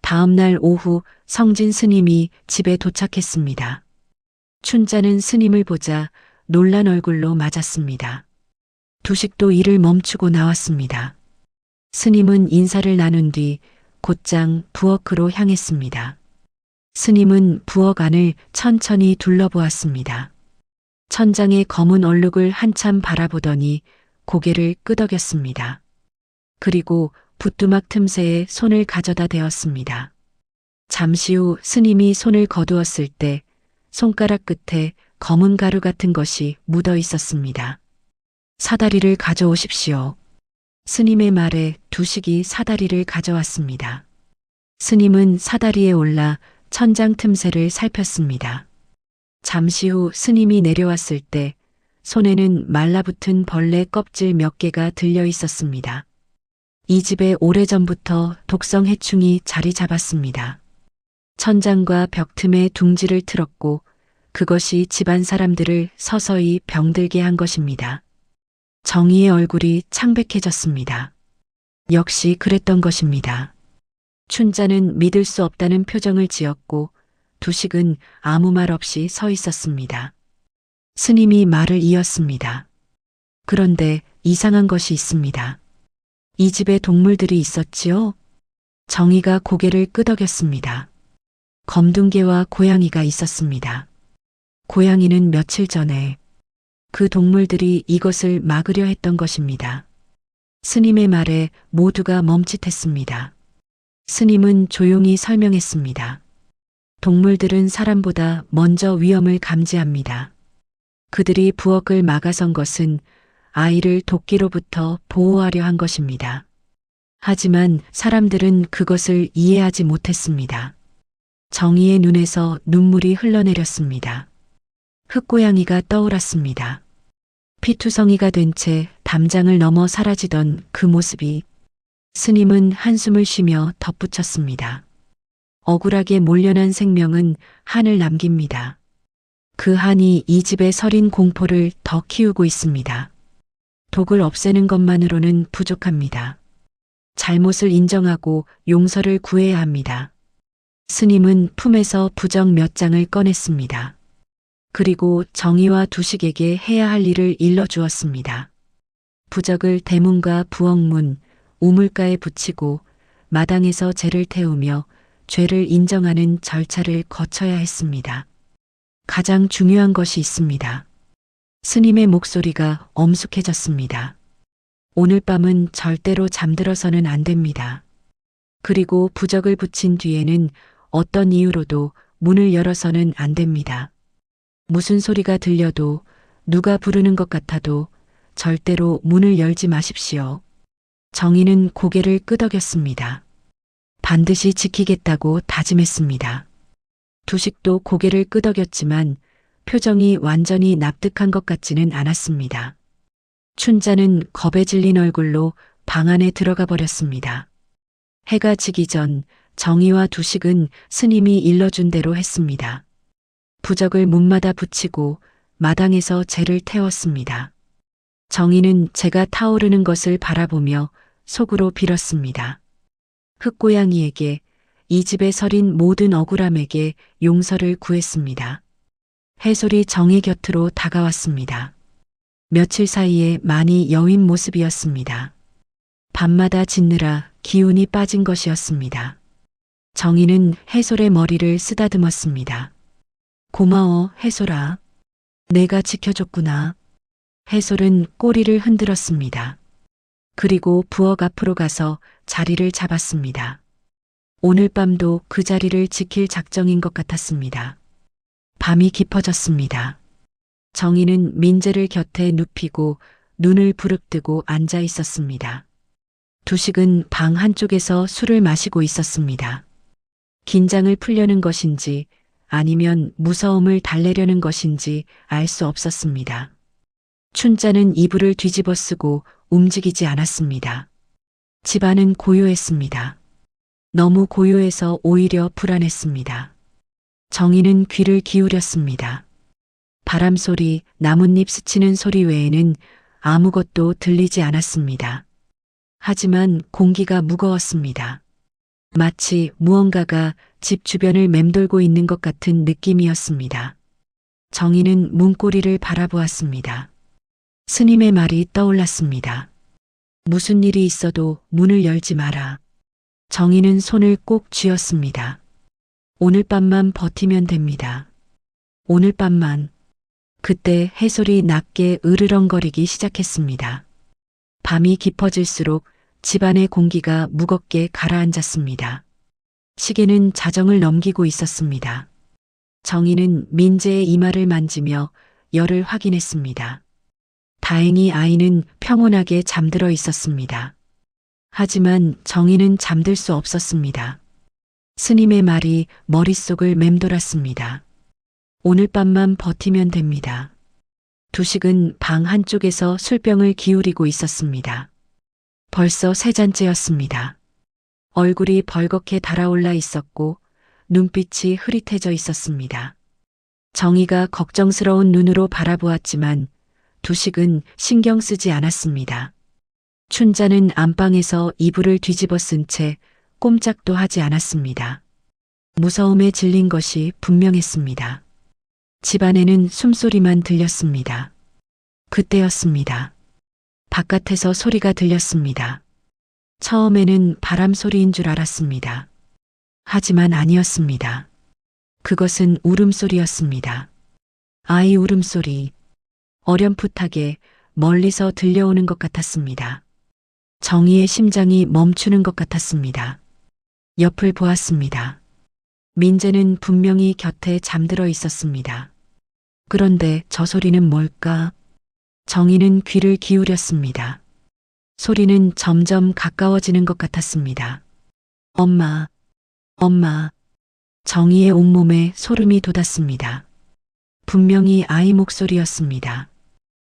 다음 날 오후 성진 스님이 집에 도착했습니다. 춘자는 스님을 보자 놀란 얼굴로 맞았습니다. 두식도 일을 멈추고 나왔습니다. 스님은 인사를 나눈 뒤 곧장 부엌으로 향했습니다. 스님은 부엌 안을 천천히 둘러보았습니다. 천장의 검은 얼룩을 한참 바라보더니 고개를 끄덕였습니다. 그리고 붓두막 틈새에 손을 가져다 대었습니다. 잠시 후 스님이 손을 거두었을 때 손가락 끝에 검은 가루 같은 것이 묻어 있었습니다. 사다리를 가져오십시오. 스님의 말에 두식이 사다리를 가져왔습니다. 스님은 사다리에 올라 천장 틈새를 살폈습니다. 잠시 후 스님이 내려왔을 때 손에는 말라붙은 벌레 껍질 몇 개가 들려 있었습니다. 이 집에 오래전부터 독성 해충이 자리 잡았습니다. 천장과 벽 틈에 둥지를 틀었고 그것이 집안 사람들을 서서히 병들게 한 것입니다. 정희의 얼굴이 창백해졌습니다. 역시 그랬던 것입니다. 춘자는 믿을 수 없다는 표정을 지었고 두식은 아무 말 없이 서 있었습니다. 스님이 말을 이었습니다. 그런데 이상한 것이 있습니다. 이 집에 동물들이 있었지요? 정희가 고개를 끄덕였습니다. 검둥개와 고양이가 있었습니다. 고양이는 며칠 전에 그 동물들이 이것을 막으려 했던 것입니다. 스님의 말에 모두가 멈칫했습니다. 스님은 조용히 설명했습니다. 동물들은 사람보다 먼저 위험을 감지합니다. 그들이 부엌을 막아선 것은 아이를 도끼로부터 보호하려 한 것입니다. 하지만 사람들은 그것을 이해하지 못했습니다. 정희의 눈에서 눈물이 흘러내렸습니다. 흑고양이가 떠올랐습니다. 피투성이가 된 채 담장을 넘어 사라지던 그 모습이. 스님은 한숨을 쉬며 덧붙였습니다. 억울하게 몰려난 생명은 한을 남깁니다. 그 한이 이 집의 서린 공포를 더 키우고 있습니다. 독을 없애는 것만으로는 부족합니다. 잘못을 인정하고 용서를 구해야 합니다. 스님은 품에서 부적 몇 장을 꺼냈습니다. 그리고 정희와 두식에게 해야 할 일을 일러주었습니다. 부적을 대문과 부엌문, 우물가에 붙이고 마당에서 재를 태우며 죄를 인정하는 절차를 거쳐야 했습니다. 가장 중요한 것이 있습니다. 스님의 목소리가 엄숙해졌습니다. 오늘 밤은 절대로 잠들어서는 안 됩니다. 그리고 부적을 붙인 뒤에는 어떤 이유로도 문을 열어서는 안 됩니다. 무슨 소리가 들려도 누가 부르는 것 같아도 절대로 문을 열지 마십시오. 정희는 고개를 끄덕였습니다. 반드시 지키겠다고 다짐했습니다. 두식도 고개를 끄덕였지만 표정이 완전히 납득한 것 같지는 않았습니다. 춘자는 겁에 질린 얼굴로 방 안에 들어가 버렸습니다. 해가 지기 전 정희와 두식은 스님이 일러준 대로 했습니다. 부적을 문마다 붙이고 마당에서 재를 태웠습니다. 정희는 재가 타오르는 것을 바라보며 속으로 빌었습니다. 흑고양이에게, 이 집에 서린 모든 억울함에게 용서를 구했습니다. 해솔이 정희 곁으로 다가왔습니다. 며칠 사이에 많이 여윈 모습이었습니다. 밤마다 짖느라 기운이 빠진 것이었습니다. 정희는 해솔의 머리를 쓰다듬었습니다. 고마워, 해솔아. 내가 지켜줬구나. 해솔은 꼬리를 흔들었습니다. 그리고 부엌 앞으로 가서 자리를 잡았습니다. 오늘 밤도 그 자리를 지킬 작정인 것 같았습니다. 밤이 깊어졌습니다. 정희는 민재를 곁에 눕히고 눈을 부릅뜨고 앉아 있었습니다. 두식은 방 한쪽에서 술을 마시고 있었습니다. 긴장을 풀려는 것인지 아니면 무서움을 달래려는 것인지 알 수 없었습니다. 춘자는 이불을 뒤집어 쓰고 움직이지 않았습니다. 집안은 고요했습니다. 너무 고요해서 오히려 불안했습니다. 정희는 귀를 기울였습니다. 바람 소리, 나뭇잎 스치는 소리 외에는 아무것도 들리지 않았습니다. 하지만 공기가 무거웠습니다. 마치 무언가가 집 주변을 맴돌고 있는 것 같은 느낌이었습니다. 정희는 문고리를 바라보았습니다. 스님의 말이 떠올랐습니다. 무슨 일이 있어도 문을 열지 마라. 정희는 손을 꼭 쥐었습니다. 오늘 밤만 버티면 됩니다. 오늘 밤만. 그때 해솔이 낮게 으르렁거리기 시작했습니다. 밤이 깊어질수록 집안의 공기가 무겁게 가라앉았습니다. 시계는 자정을 넘기고 있었습니다. 정희는 민재의 이마를 만지며 열을 확인했습니다. 다행히 아이는 평온하게 잠들어 있었습니다. 하지만 정희는 잠들 수 없었습니다. 스님의 말이 머릿속을 맴돌았습니다. 오늘 밤만 버티면 됩니다. 두식은 방 한쪽에서 술병을 기울이고 있었습니다. 벌써 세 잔째였습니다. 얼굴이 벌겋게 달아올라 있었고 눈빛이 흐릿해져 있었습니다. 정희가 걱정스러운 눈으로 바라보았지만 두식은 신경 쓰지 않았습니다. 춘자는 안방에서 이불을 뒤집어 쓴 채 꼼짝도 하지 않았습니다. 무서움에 질린 것이 분명했습니다. 집안에는 숨소리만 들렸습니다. 그때였습니다. 바깥에서 소리가 들렸습니다. 처음에는 바람 소리인 줄 알았습니다. 하지만 아니었습니다. 그것은 울음소리였습니다. 아이 울음소리. 어렴풋하게 멀리서 들려오는 것 같았습니다. 정희의 심장이 멈추는 것 같았습니다. 옆을 보았습니다. 민재는 분명히 곁에 잠들어 있었습니다. 그런데 저 소리는 뭘까? 정희는 귀를 기울였습니다. 소리는 점점 가까워지는 것 같았습니다. 엄마, 엄마. 정희의 온몸에 소름이 돋았습니다. 분명히 아이 목소리였습니다.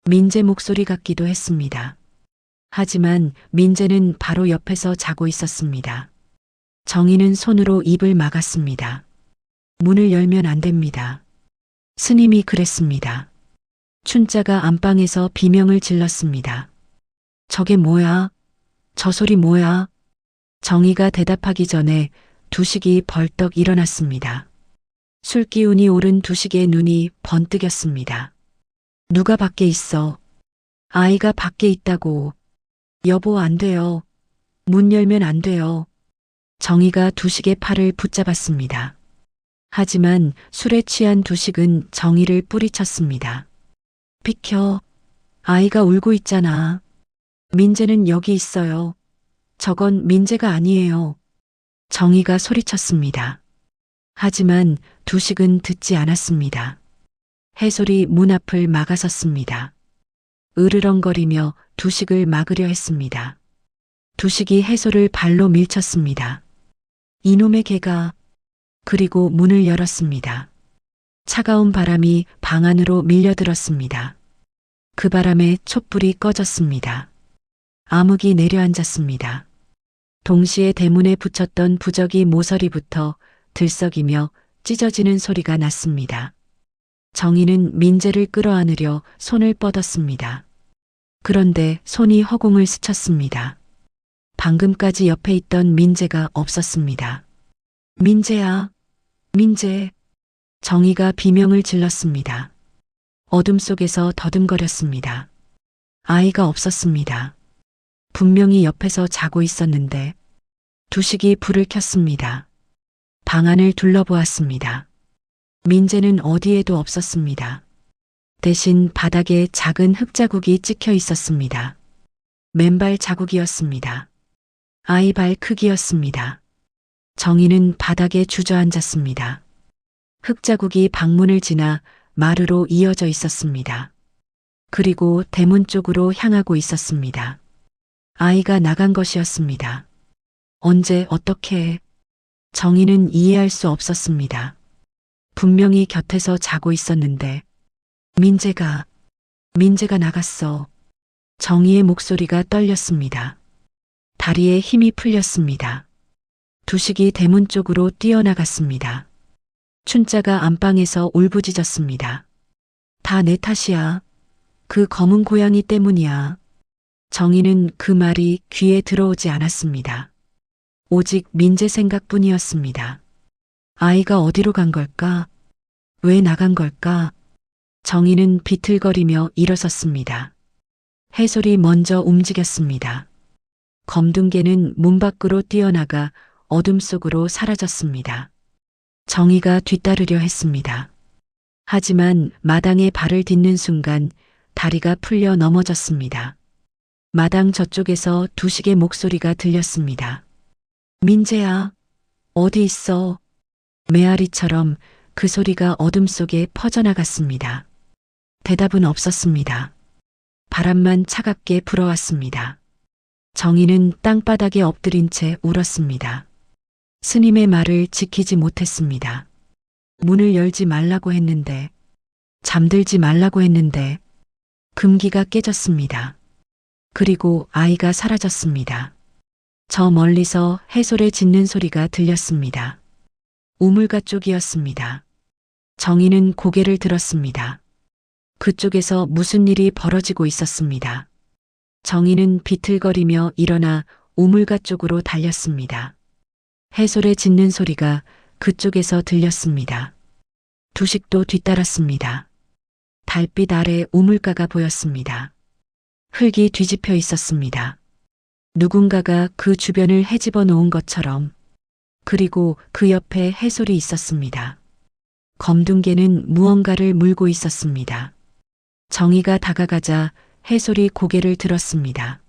민재 목소리 같기도 했습니다. 하지만 민재는 바로 옆에서 자고 있었습니다. 정희는 손으로 입을 막았습니다. 문을 열면 안 됩니다. 스님이 그랬습니다. 춘자가 안방에서 비명을 질렀습니다. 저게 뭐야? 저 소리 뭐야? 정희가 대답하기 전에 두식이 벌떡 일어났습니다. 술기운이 오른 두식의 눈이 번뜩였습니다. 누가 밖에 있어? 아이가 밖에 있다고. 여보 안 돼요. 문 열면 안 돼요. 정희가 두식의 팔을 붙잡았습니다. 하지만 술에 취한 두식은 정희를 뿌리쳤습니다. 비켜. 아이가 울고 있잖아. 민재는 여기 있어요. 저건 민재가 아니에요. 정희가 소리쳤습니다. 하지만 두식은 듣지 않았습니다. 해솔이 문 앞을 막아섰습니다. 으르렁거리며 두식을 막으려 했습니다. 두식이 해솔을 발로 밀쳤습니다. 이놈의 개가. 그리고 문을 열었습니다. 차가운 바람이 방 안으로 밀려들었습니다. 그 바람에 촛불이 꺼졌습니다. 암흑이 내려앉았습니다. 동시에 대문에 붙였던 부적이 모서리부터 들썩이며 찢어지는 소리가 났습니다. 정희는 민재를 끌어안으려 손을 뻗었습니다. 그런데 손이 허공을 스쳤습니다. 방금까지 옆에 있던 민재가 없었습니다. 민재야, 민재. 정희가 비명을 질렀습니다. 어둠 속에서 더듬거렸습니다. 아이가 없었습니다. 분명히 옆에서 자고 있었는데. 두식이 불을 켰습니다. 방 안을 둘러보았습니다. 민재는 어디에도 없었습니다. 대신 바닥에 작은 흙자국이 찍혀 있었습니다. 맨발 자국이었습니다. 아이 발 크기였습니다. 정희는 바닥에 주저앉았습니다. 흙자국이 방문을 지나 마루로 이어져 있었습니다. 그리고 대문 쪽으로 향하고 있었습니다. 아이가 나간 것이었습니다. 언제 어떻게? 정희는 이해할 수 없었습니다. 분명히 곁에서 자고 있었는데 민재가 나갔어. 정희의 목소리가 떨렸습니다. 다리에 힘이 풀렸습니다. 두식이 대문 쪽으로 뛰어나갔습니다. 춘자가 안방에서 울부짖었습니다. 다 내 탓이야. 그 검은 고양이 때문이야. 정희는 그 말이 귀에 들어오지 않았습니다. 오직 민재 생각뿐이었습니다. 아이가 어디로 간 걸까? 왜 나간 걸까? 정희는 비틀거리며 일어섰습니다. 해솔이 먼저 움직였습니다. 검둥개는 문 밖으로 뛰어나가 어둠 속으로 사라졌습니다. 정희가 뒤따르려 했습니다. 하지만 마당에 발을 딛는 순간 다리가 풀려 넘어졌습니다. 마당 저쪽에서 두식의 목소리가 들렸습니다. 민재야, 어디 있어? 메아리처럼 그 소리가 어둠 속에 퍼져나갔습니다. 대답은 없었습니다. 바람만 차갑게 불어왔습니다. 정희는 땅바닥에 엎드린 채 울었습니다. 스님의 말을 지키지 못했습니다. 문을 열지 말라고 했는데, 잠들지 말라고 했는데, 금기가 깨졌습니다. 그리고 아이가 사라졌습니다. 저 멀리서 해솔의 짖는 소리가 들렸습니다. 우물가 쪽이었습니다. 정희는 고개를 들었습니다. 그쪽에서 무슨 일이 벌어지고 있었습니다. 정희는 비틀거리며 일어나 우물가 쪽으로 달렸습니다. 해솔의 짖는 소리가 그쪽에서 들렸습니다. 두식도 뒤따랐습니다. 달빛 아래 우물가가 보였습니다. 흙이 뒤집혀 있었습니다. 누군가가 그 주변을 헤집어 놓은 것처럼. 그리고 그 옆에 해솔이 있었습니다. 검둥개는 무언가를 물고 있었습니다. 정희가 다가가자 해솔이 고개를 들었습니다.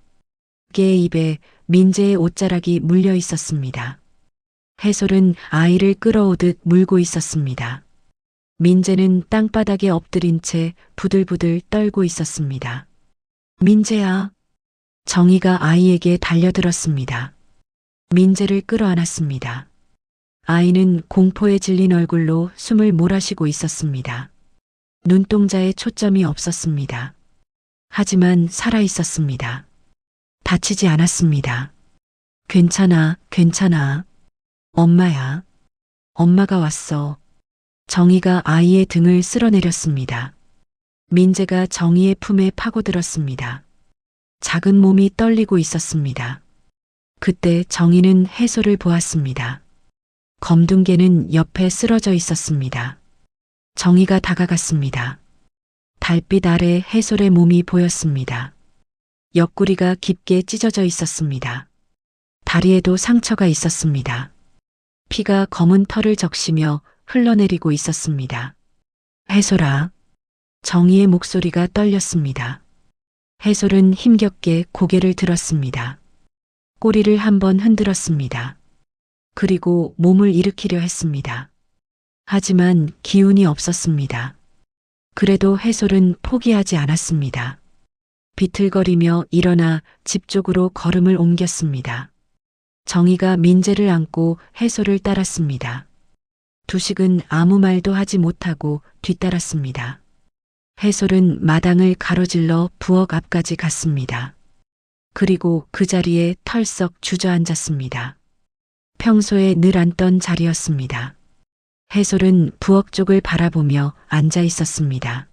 개의 입에 민재의 옷자락이 물려 있었습니다. 해솔은 아이를 끌어오듯 물고 있었습니다. 민재는 땅바닥에 엎드린 채 부들부들 떨고 있었습니다. 민재야. 정희가 아이에게 달려들었습니다. 민재를 끌어안았습니다. 아이는 공포에 질린 얼굴로 숨을 몰아쉬고 있었습니다. 눈동자에 초점이 없었습니다. 하지만 살아 있었습니다. 다치지 않았습니다. 괜찮아, 괜찮아. 엄마야. 엄마가 왔어. 정희가 아이의 등을 쓸어내렸습니다. 민재가 정희의 품에 파고들었습니다. 작은 몸이 떨리고 있었습니다. 그때 정희는 해솔을 보았습니다. 검둥개는 옆에 쓰러져 있었습니다. 정희가 다가갔습니다. 달빛 아래 해솔의 몸이 보였습니다. 옆구리가 깊게 찢어져 있었습니다. 다리에도 상처가 있었습니다. 피가 검은 털을 적시며 흘러내리고 있었습니다. 해솔아. 정희의 목소리가 떨렸습니다. 해솔은 힘겹게 고개를 들었습니다. 꼬리를 한번 흔들었습니다. 그리고 몸을 일으키려 했습니다. 하지만 기운이 없었습니다. 그래도 해솔은 포기하지 않았습니다. 비틀거리며 일어나 집 쪽으로 걸음을 옮겼습니다. 정희가 민재를 안고 해솔을 따랐습니다. 두식은 아무 말도 하지 못하고 뒤따랐습니다. 해솔은 마당을 가로질러 부엌 앞까지 갔습니다. 그리고 그 자리에 털썩 주저앉았습니다. 평소에 늘 앉던 자리였습니다. 해솔은 부엌 쪽을 바라보며 앉아 있었습니다.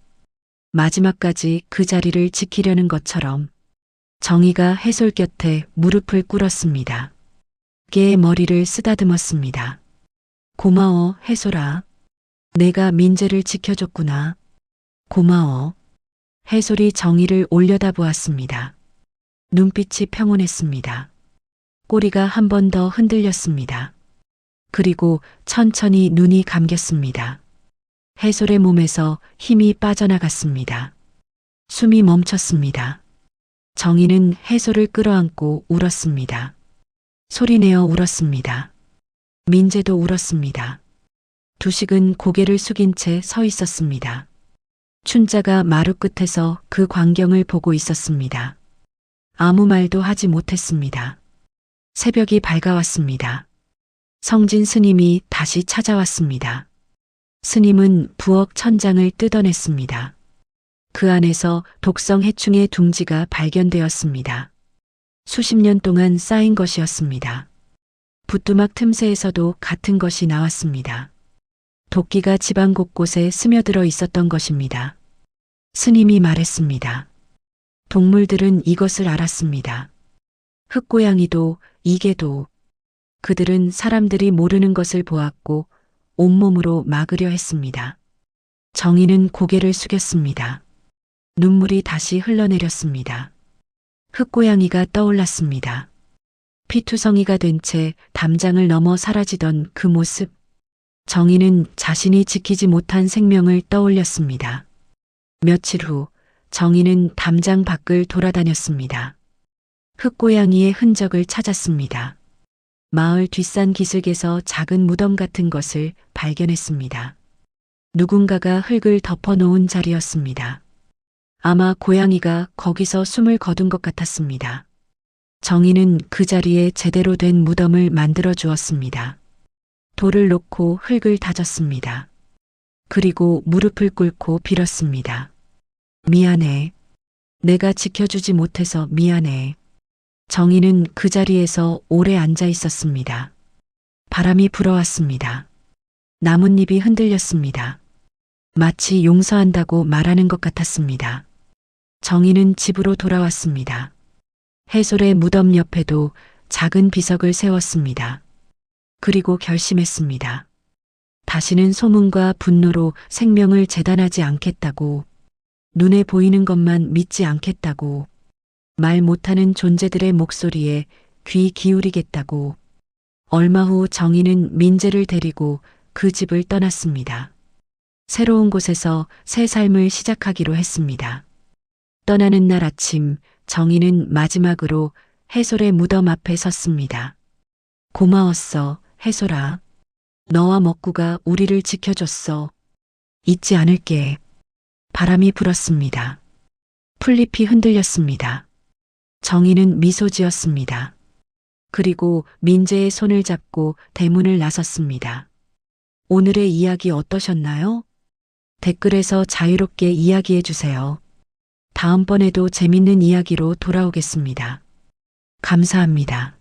마지막까지 그 자리를 지키려는 것처럼 정희가 해솔 곁에 무릎을 꿇었습니다. 개의 머리를 쓰다듬었습니다. 고마워, 해솔아. 내가 민재를 지켜줬구나. 고마워. 해솔이 정희를 올려다보았습니다. 눈빛이 평온했습니다. 꼬리가 한 번 더 흔들렸습니다. 그리고 천천히 눈이 감겼습니다. 해솔의 몸에서 힘이 빠져나갔습니다. 숨이 멈췄습니다. 정희는 해솔을 끌어안고 울었습니다. 소리내어 울었습니다. 민재도 울었습니다. 두식은 고개를 숙인 채 서 있었습니다. 춘자가 마루 끝에서 그 광경을 보고 있었습니다. 아무 말도 하지 못했습니다. 새벽이 밝아왔습니다. 성진 스님이 다시 찾아왔습니다. 스님은 부엌 천장을 뜯어냈습니다. 그 안에서 독성 해충의 둥지가 발견되었습니다. 수십 년 동안 쌓인 것이었습니다. 부뚜막 틈새에서도 같은 것이 나왔습니다. 도끼가 집안 곳곳에 스며들어 있었던 것입니다. 스님이 말했습니다. 동물들은 이것을 알았습니다. 흑고양이도 이개도 그들은 사람들이 모르는 것을 보았고 온몸으로 막으려 했습니다. 정희는 고개를 숙였습니다. 눈물이 다시 흘러내렸습니다. 흑고양이가 떠올랐습니다. 피투성이가 된 채 담장을 넘어 사라지던 그 모습. 정희는 자신이 지키지 못한 생명을 떠올렸습니다. 며칠 후 정희는 담장 밖을 돌아다녔습니다. 흑고양이의 흔적을 찾았습니다. 마을 뒷산 기슭에서 작은 무덤 같은 것을 발견했습니다. 누군가가 흙을 덮어놓은 자리였습니다. 아마 고양이가 거기서 숨을 거둔 것 같았습니다. 정희는 그 자리에 제대로 된 무덤을 만들어 주었습니다. 돌을 놓고 흙을 다졌습니다. 그리고 무릎을 꿇고 빌었습니다. 미안해. 내가 지켜주지 못해서 미안해. 정희는 그 자리에서 오래 앉아 있었습니다. 바람이 불어왔습니다. 나뭇잎이 흔들렸습니다. 마치 용서한다고 말하는 것 같았습니다. 정희는 집으로 돌아왔습니다. 해솔의 무덤 옆에도 작은 비석을 세웠습니다. 그리고 결심했습니다. 다시는 소문과 분노로 생명을 재단하지 않겠다고, 눈에 보이는 것만 믿지 않겠다고, 말 못하는 존재들의 목소리에 귀 기울이겠다고. 얼마 후 정희는 민재를 데리고 그 집을 떠났습니다. 새로운 곳에서 새 삶을 시작하기로 했습니다. 떠나는 날 아침, 정희는 마지막으로 해솔의 무덤 앞에 섰습니다. 고마웠어, 해솔아. 너와 먹구가 우리를 지켜줬어. 잊지 않을게. 바람이 불었습니다. 풀잎이 흔들렸습니다. 정희는 미소 지었습니다. 그리고 민재의 손을 잡고 대문을 나섰습니다. 오늘의 이야기 어떠셨나요? 댓글에서 자유롭게 이야기해 주세요. 다음번에도 재밌는 이야기로 돌아오겠습니다. 감사합니다.